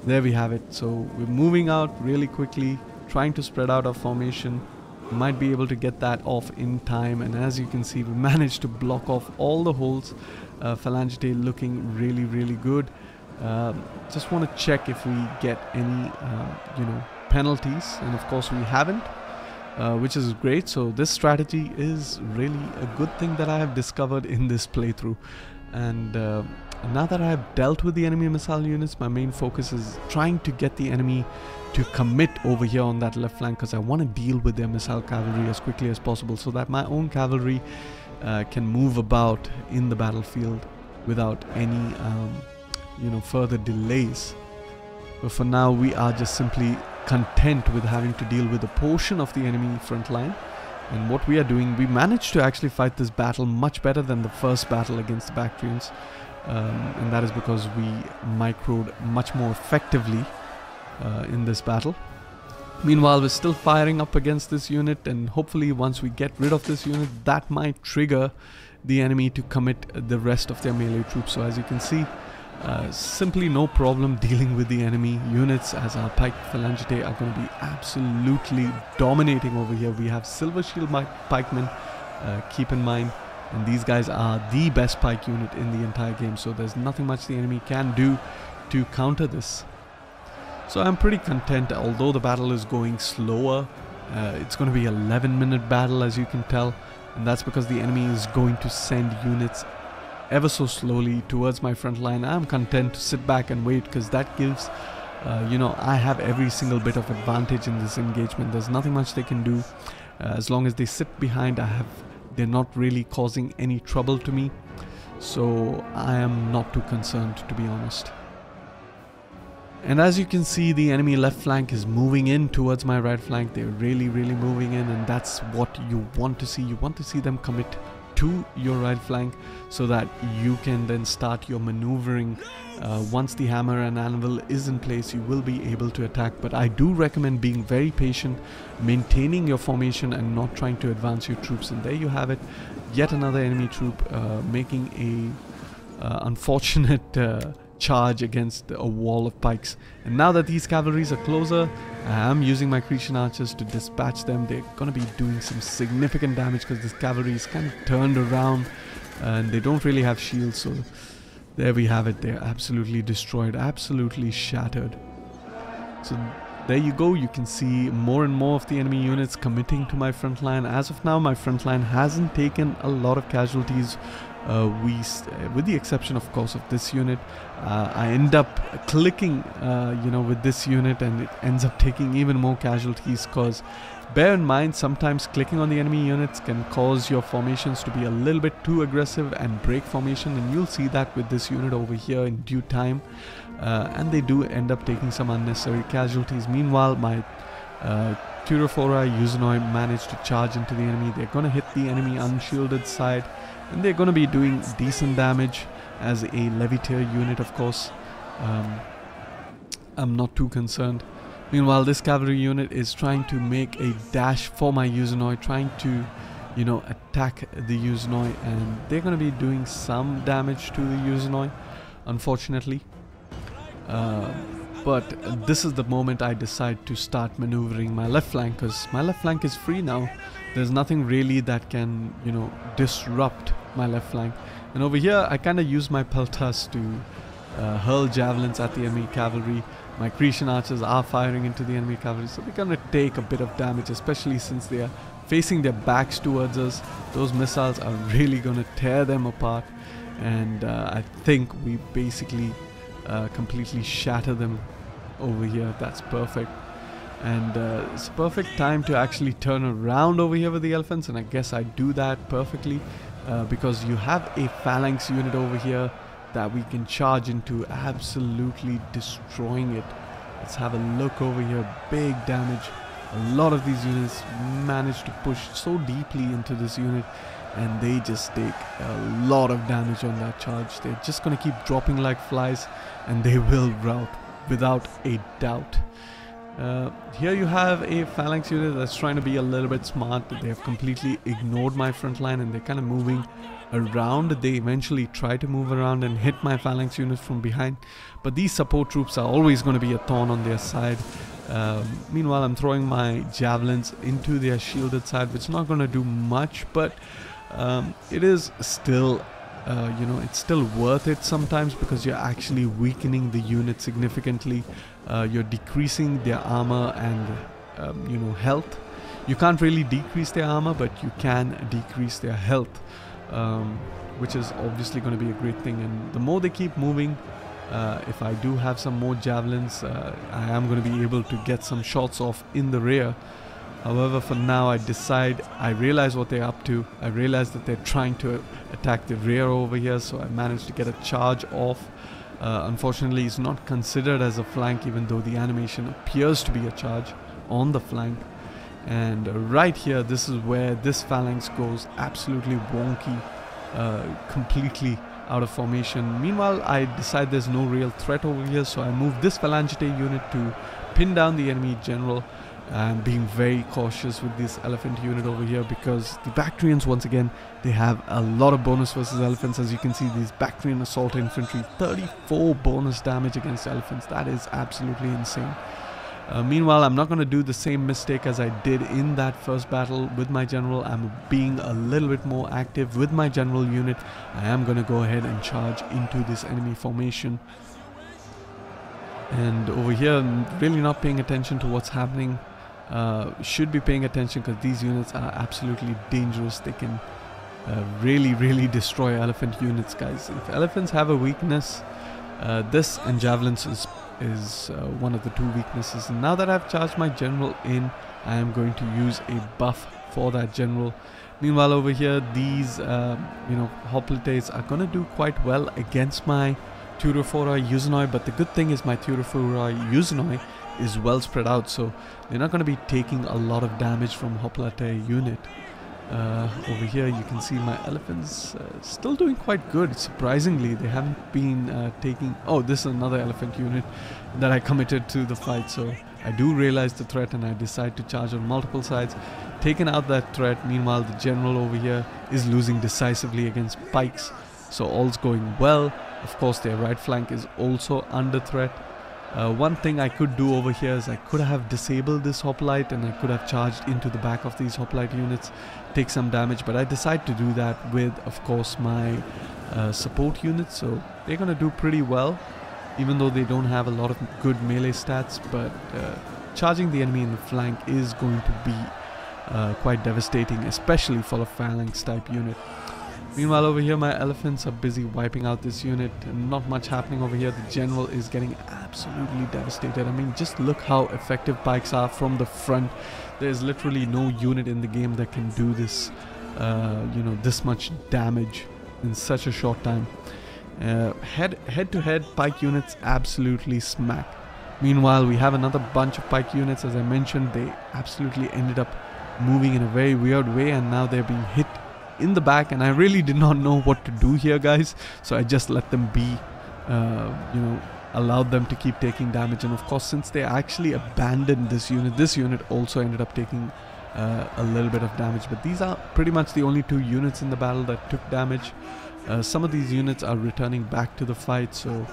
there we have it. So we're moving out really quickly, trying to spread out our formation. We might be able to get that off in time, and as you can see, we managed to block off all the holes. Phalangite looking really good. Just want to check if we get any penalties, and of course we haven't, which is great. So this strategy is really a good thing that I have discovered in this playthrough, and And now that I have dealt with the enemy missile units, my main focus is trying to get the enemy to commit over here on that left flank, because I want to deal with their missile cavalry as quickly as possible so that my own cavalry can move about in the battlefield without any further delays. But for now, we are just simply content with having to deal with a portion of the enemy front line. And what we are doing, we managed to actually fight this battle much better than the first battle against the Bactrians. And that is because we microed much more effectively in this battle. Meanwhile, we're still firing up against this unit, and hopefully once we get rid of this unit, that might trigger the enemy to commit the rest of their melee troops. So as you can see, simply no problem dealing with the enemy units, as our pike phalangitae are going to be absolutely dominating over here. We have silver shield pikemen, keep in mind, and these guys are the best pike unit in the entire game, so there's nothing much the enemy can do to counter this. So I'm pretty content, although the battle is going slower. It's going to be an 11-minute battle, as you can tell, and that's because the enemy is going to send units ever so slowly towards my front line. I'm content to sit back and wait, because that gives I have every single bit of advantage in this engagement. There's nothing much they can do. As long as they sit behind, they're not really causing any trouble to me, so I am not too concerned, to be honest. And as you can see, the enemy left flank is moving in towards my right flank. They're really moving in, and that's what you want to see. You want to see them commit to your right flank so that you can then start your maneuvering. Once the hammer and anvil is in place, you will be able to attack. But I do recommend being very patient, maintaining your formation and not trying to advance your troops. And there you have it, yet another enemy troop making a unfortunate charge against a wall of pikes. And now that these cavalries are closer, I am using my Cretan archers to dispatch them. They're gonna be doing some significant damage because this cavalry is kind of turned around and they don't really have shields. So there we have it. They're absolutely destroyed, absolutely shattered. So there you go. You can see more and more of the enemy units committing to my front line. As of now, my front line hasn't taken a lot of casualties. With the exception, of course, of this unit. I end up clicking with this unit, and it ends up taking even more casualties, because bear in mind, sometimes clicking on the enemy units can cause your formations to be a little bit too aggressive and break formation, and you'll see that with this unit over here in due time. And they do end up taking some unnecessary casualties. Meanwhile, my Turophora Usinoi managed to charge into the enemy. They're going to hit the enemy unshielded side, and they're going to be doing decent damage as a Levitaire unit, of course. I'm not too concerned. Meanwhile, this cavalry unit is trying to make a dash for my Usinoi, trying to, attack the Usinoi, and they're going to be doing some damage to the Usinoi, unfortunately. But this is the moment I decide to start maneuvering my left flank, because my left flank is free now. There's nothing really that can, disrupt my left flank. And over here, I kind of use my peltas to hurl javelins at the enemy cavalry. My Cretan archers are firing into the enemy cavalry, so they're going to take a bit of damage, especially since they are facing their backs towards us. Those missiles are really going to tear them apart, and I think we basically completely shatter them over here. That's perfect. And it's a perfect time to actually turn around over here with the elephants, and I guess I do that perfectly because you have a phalanx unit over here that we can charge into, absolutely destroying it. Let's have a look over here. Big damage. A lot of these units manage to push so deeply into this unit, and they just take a lot of damage on that charge. They're just going to keep dropping like flies, and they will rout without a doubt. Here you have a phalanx unit that's trying to be a little bit smart. They have completely ignored my front line, and they're kind of moving around. They eventually try to move around and hit my phalanx unit from behind, but these support troops are always going to be a thorn on their side. Meanwhile, I'm throwing my javelins into their shielded side, which is not going to do much, but it is still it's still worth it sometimes, because you're actually weakening the unit significantly. You're decreasing their armor and health. You can't really decrease their armor, but you can decrease their health. which is obviously going to be a great thing. And the more they keep moving, if I do have some more javelins, I am going to be able to get some shots off in the rear. However, for now, I realize what they're up to. I realize that they're trying to attack the rear over here, so I managed to get a charge off. Unfortunately, it's not considered as a flank, even though the animation appears to be a charge on the flank. And right here, this is where this phalanx goes absolutely wonky, completely out of formation. Meanwhile, I decide there's no real threat over here, so I move this phalangite unit to pin down the enemy general. I'm being very cautious with this elephant unit over here, because the Bactrians, once again, they have a lot of bonus versus elephants. As you can see, these Bactrian assault infantry, 34 bonus damage against elephants. That is absolutely insane. Meanwhile, I'm not going to do the same mistake as I did in that first battle with my general. I'm being a little bit more active with my general unit. I am going to go ahead and charge into this enemy formation. And over here, I'm really not paying attention to what's happening. Should be paying attention, because these units are absolutely dangerous. They can really destroy elephant units, guys. If elephants have a weakness, this and javelins is one of the two weaknesses. And now that I've charged my general in, I am going to use a buff for that general. Meanwhile, over here, these hoplites are going to do quite well against my Turophora Usinoi, but the good thing is my Turophora Usinoi is well spread out, so they're not going to be taking a lot of damage from hoplite unit. Over here you can see my elephants still doing quite good. Surprisingly, they haven't been taking... Oh, this is another elephant unit that I committed to the fight, so I do realize the threat and I decide to charge on multiple sides, taking out that threat. Meanwhile, the general over here is losing decisively against pikes, so all's going well. Of course, their right flank is also under threat. One thing I could do over here is I could have disabled this hoplite and I could have charged into the back of these hoplite units, take some damage, but I decided to do that with, of course, my support units. So they're going to do pretty well, even though they don't have a lot of good melee stats, but charging the enemy in the flank is going to be quite devastating, especially for a phalanx type unit. Meanwhile, over here my elephants are busy wiping out this unit, and not much happening over here. The general is getting absolutely devastated. I mean, just look how effective pikes are from the front. There's literally no unit in the game that can do this, this much damage in such a short time. Head to head, pike units absolutely smack. Meanwhile, we have another bunch of pike units. As I mentioned, they absolutely ended up moving in a very weird way, and now they're being hit in the back, and I really did not know what to do here, guys, so I just let them be, allowed them to keep taking damage. And of course, since they actually abandoned this unit also ended up taking a little bit of damage. But these are pretty much the only two units in the battle that took damage. Some of these units are returning back to the fight, so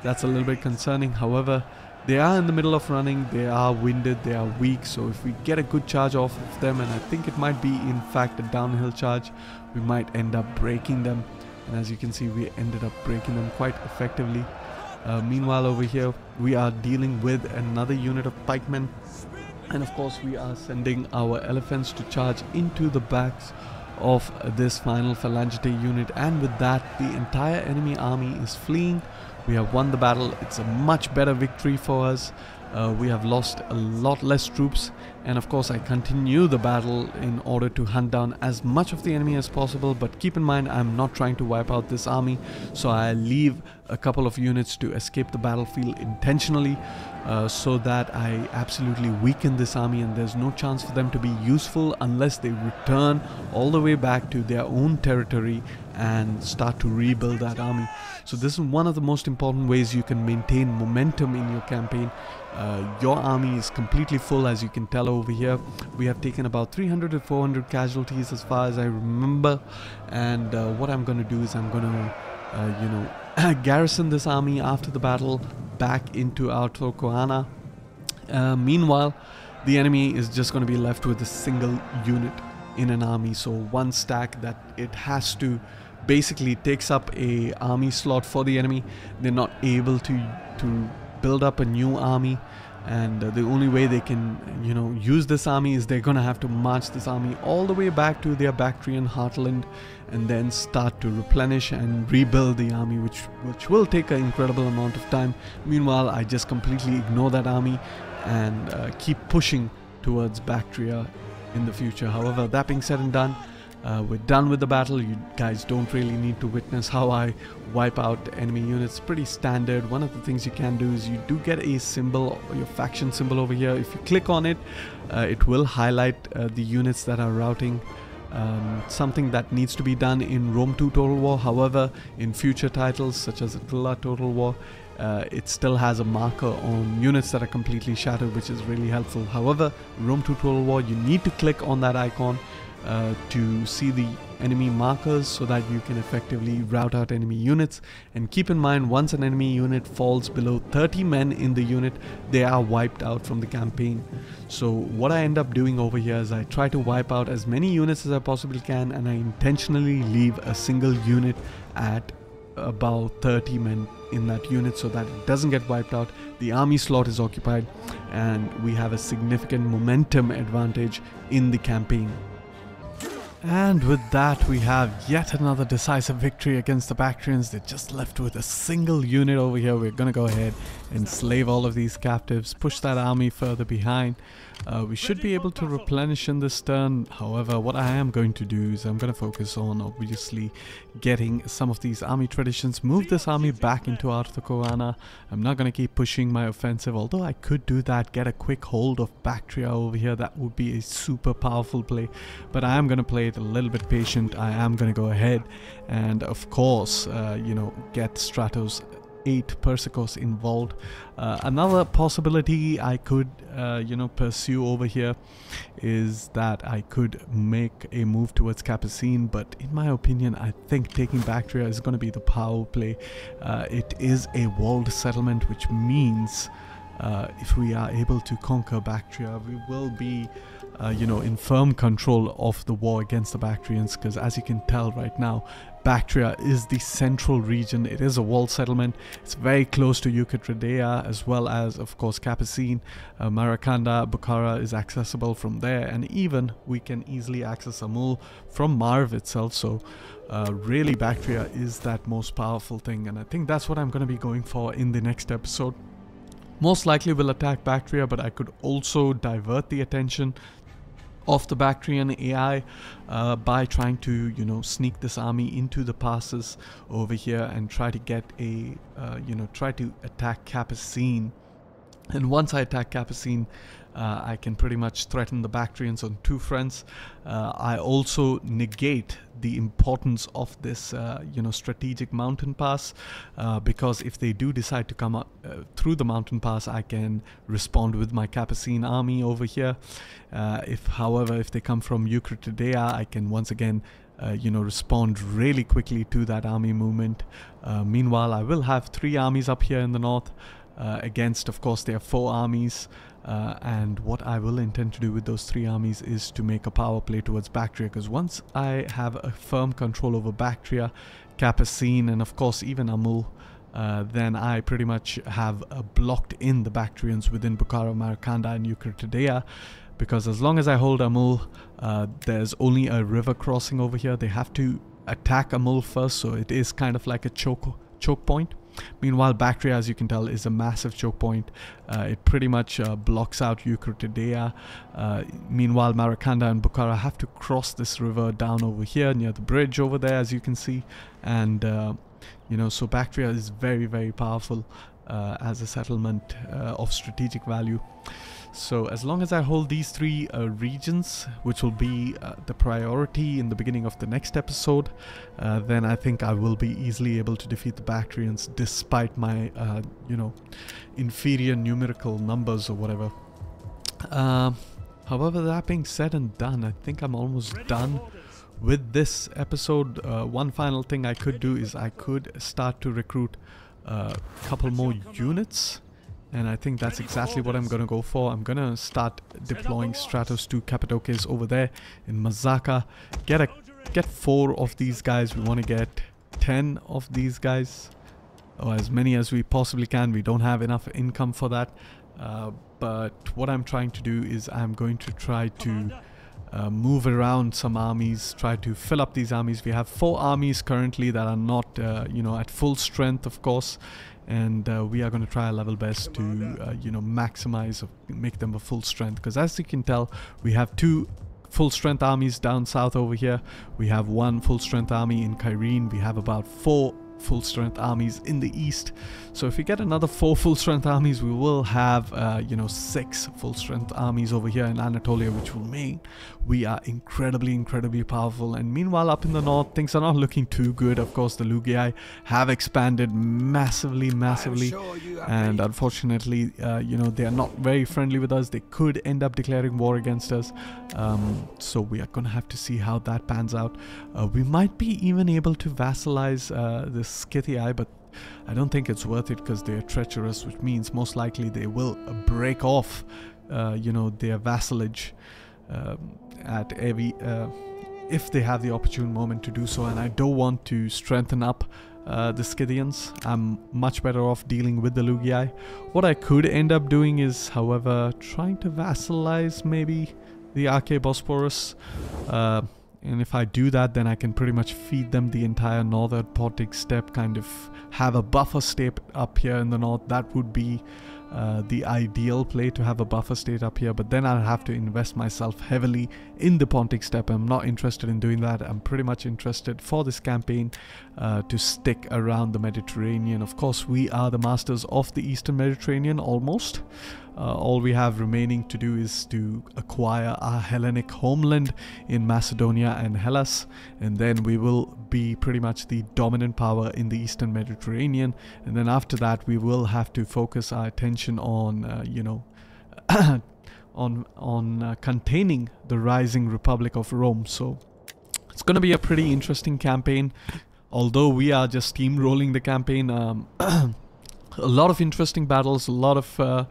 that's a little bit concerning. However, they are in the middle of running, they are winded, they are weak, so if we get a good charge off of them, and I think it might be in fact a downhill charge, we might end up breaking them. And as you can see, we ended up breaking them quite effectively. Meanwhile, over here we are dealing with another unit of pikemen, and of course we are sending our elephants to charge into the backs of this final phalangite unit, and with that the entire enemy army is fleeing. We have won the battle. It's a much better victory for us. We have lost a lot less troops, and of course I continue the battle in order to hunt down as much of the enemy as possible. But keep in mind, I'm not trying to wipe out this army, so I leave a couple of units to escape the battlefield intentionally, so that I absolutely weaken this army, and there's no chance for them to be useful unless they return all the way back to their own territory and start to rebuild that army. So this is one of the most important ways you can maintain momentum in your campaign. Your army is completely full, as you can tell over here. We have taken about 300 to 400 casualties as far as I remember, and what I'm going to do is I'm going to garrison this army after the battle back into our Torquana. Meanwhile, the enemy is just going to be left with a single unit in an army, so one stack that it has to basically takes up a army slot for the enemy. They're not able to build up a new army. and the only way they can, you know, use this army is they're gonna have to march this army all the way back to their Bactrian heartland and then start to replenish and rebuild the army, which will take an incredible amount of time. Meanwhile, I just completely ignore that army and keep pushing towards Bactria in the future. However, that being said and done, we're done with the battle. You guys don't really need to witness how I wipe out enemy units. Pretty standard. One of the things you can do is you do get a symbol, your faction symbol over here. If you click on it, it will highlight the units that are routing. Something that needs to be done in Rome 2 Total War. However, in future titles such as Attila Total War, it still has a marker on units that are completely shattered, which is really helpful. However, Rome 2 Total War, you need to click on that icon to see the enemy markers so that you can effectively rout out enemy units. And keep in mind, once an enemy unit falls below 30 men in the unit, they are wiped out from the campaign. So what I end up doing over here is I try to wipe out as many units as I possibly can, and I intentionally leave a single unit at about 30 men in that unit so that it doesn't get wiped out. The army slot is occupied and we have a significant momentum advantage in the campaign. And with that, we have yet another decisive victory against the Bactrians. They're just left with a single unit over here. We're gonna go ahead and slave all of these captives, push that army further behind. We should be able to replenish in this turn. However, what I am going to do is I'm going to focus on obviously getting some of these army traditions, move this army back into Arthokorana. I'm not going to keep pushing my offensive, although I could do that, get a quick hold of Bactria over here. That would be a super powerful play, but I am going to play it a little bit patient. I am going to go ahead and of course, you know, get Stratos 8 Persicos involved. Another possibility I could you know, pursue over here is that I could make a move towards Capacine, but in my opinion I think taking Bactria is going to be the power play. It is a walled settlement, which means if we are able to conquer Bactria, we will be you know, in firm control of the war against the Bactrians, because as you can tell right now, Bactria is the central region. It is a walled settlement. It's very close to Eucatridea, as well as of course Capacine. Marakanda, Bukhara is accessible from there, and even we can easily access Amul from Marv itself. So really Bactria is that most powerful thing, and I think that's what I'm going to be going for in the next episode. Most likely we'll attack Bactria, but I could also divert the attention of the Bactrian AI by trying to, you know, sneak this army into the passes over here and try to get a, you know, try to attack Capacine. And once I attack Capacine, I can pretty much threaten the Bactrians on two fronts. I also negate the importance of this, you know, strategic mountain pass, because if they do decide to come up through the mountain pass, I can respond with my Capacine army over here. However, if they come from Eucratidea, I can once again you know, respond really quickly to that army movement. Meanwhile, I will have 3 armies up here in the north. Against, of course, there are 4 armies, and what I will intend to do with those 3 armies is to make a power play towards Bactria, because once I have a firm control over Bactria, Capacine, and of course even Amul, then I pretty much have blocked in the Bactrians within Bukhara, Marakanda and Eucratidea, because as long as I hold Amul, there's only a river crossing over here. They have to attack Amul first, so it is kind of like a choke point. Meanwhile, Bactria, as you can tell, is a massive choke point. It pretty much blocks out Eucratidea. Meanwhile, Marakanda and Bukhara have to cross this river down over here near the bridge over there, as you can see. And, you know, so Bactria is very, very powerful as a settlement of strategic value. So as long as I hold these 3 regions, which will be the priority in the beginning of the next episode, then I think I will be easily able to defeat the Bactrians despite my, you know, inferior numerical numbers or whatever. However, that being said and done, I think I'm almost done with this episode. One final thing I could do is I could start to recruit a couple more units. And I think that's exactly what I'm going to go for. I'm going to start deploying Stratos 2 Cappadoces over there in Mazaka. Get 4 of these guys. We want to get 10 of these guys, or as many as we possibly can. We don't have enough income for that. but what I'm trying to do is I'm going to try to move around some armies, try to fill up these armies. We have 4 armies currently that are not you know, at full strength, of course, and we are going to try our level best to you know, maximize or make them a full strength, because as you can tell, we have 2 full strength armies down south over here. We have 1 full strength army in Kyrene. We have about 4 full strength armies in the east. So if we get another 4 full strength armies, we will have you know, 6 full strength armies over here in Anatolia, which will mean we are incredibly powerful. And meanwhile, up in the north, things are not looking too good. Of course, the Lugii have expanded massively, and unfortunately you know, they are not very friendly with us. They could end up declaring war against us, so we are gonna have to see how that pans out. We might be even able to vassalize the Scythii, but I don't think it's worth it because they are treacherous, which means most likely they will break off you know, their vassalage at every if they have the opportune moment to do so. And I don't want to strengthen up the Scythians. I'm much better off dealing with the Lugii. What I could end up doing is, however, trying to vassalize maybe the Archaeobosporus. And if I do that, then I can pretty much feed them the entire northern Pontic steppe, kind of have a buffer state up here in the north. That would be the ideal play, to have a buffer state up here, but then I'll have to invest myself heavily in the Pontic steppe. I'm not interested in doing that. I'm pretty much interested for this campaign to stick around the Mediterranean. Of course, we are the masters of the Eastern Mediterranean almost. All we have remaining to do is to acquire our Hellenic homeland in Macedonia and Hellas, and then we will be pretty much the dominant power in the Eastern Mediterranean. And then after that, we will have to focus our attention on you know, on containing the rising Republic of Rome. So it's going to be a pretty interesting campaign, although we are just steamrolling the campaign. A lot of interesting battles, a lot of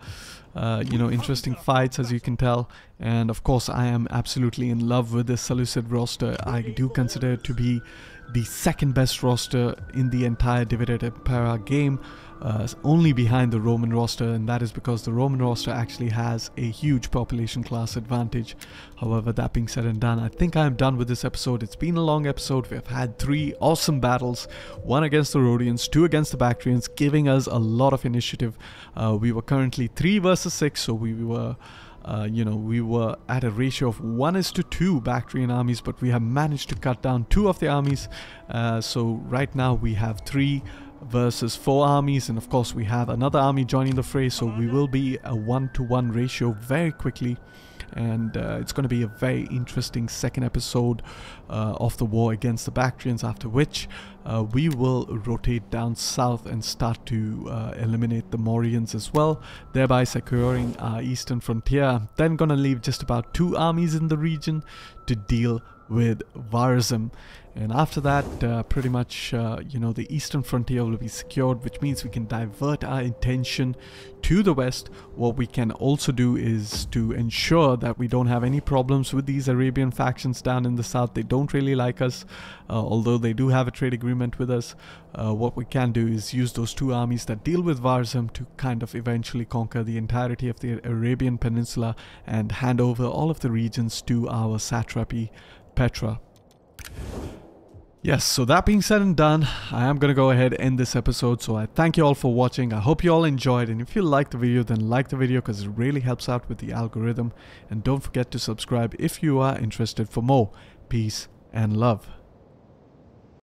you know, interesting fights, as you can tell. And of course, I am absolutely in love with this Seleucid roster. I do consider it to be the 2nd best roster in the entire Divided Impera game, only behind the Roman roster, and that is because the Roman roster actually has a huge population class advantage. However, that being said and done, I think I am done with this episode. It's been a long episode. We've had 3 awesome battles, 1 against the Rhodians, 2 against the Bactrians, giving us a lot of initiative. We were currently 3 versus 6, so we were you know, we were at a ratio of 1:2 Bactrian armies, but we have managed to cut down 2 of the armies. So right now we have 3 versus 4 armies, and of course we have another army joining the fray, so we will be a 1-to-1 ratio very quickly. And it's going to be a very interesting 2nd episode of the war against the Bactrians, after which we will rotate down south and start to eliminate the Mauryaans as well, thereby securing our eastern frontier. I'm then going to leave just about 2 armies in the region to deal with Varzim. And after that, pretty much, you know, the eastern frontier will be secured, which means we can divert our attention to the west. What we can also do is to ensure that we don't have any problems with these Arabian factions down in the south. They don't really like us, although they do have a trade agreement with us. What we can do is use those 2 armies that deal with Varzim to kind of eventually conquer the entirety of the Arabian Peninsula and hand over all of the regions to our satrapy, Petra. Yes, so that being said and done, I am going to go ahead and end this episode. So I thank you all for watching. I hope you all enjoyed, and if you liked the video, then like the video because it really helps out with the algorithm. And don't forget to subscribe if you are interested for more. Peace and love.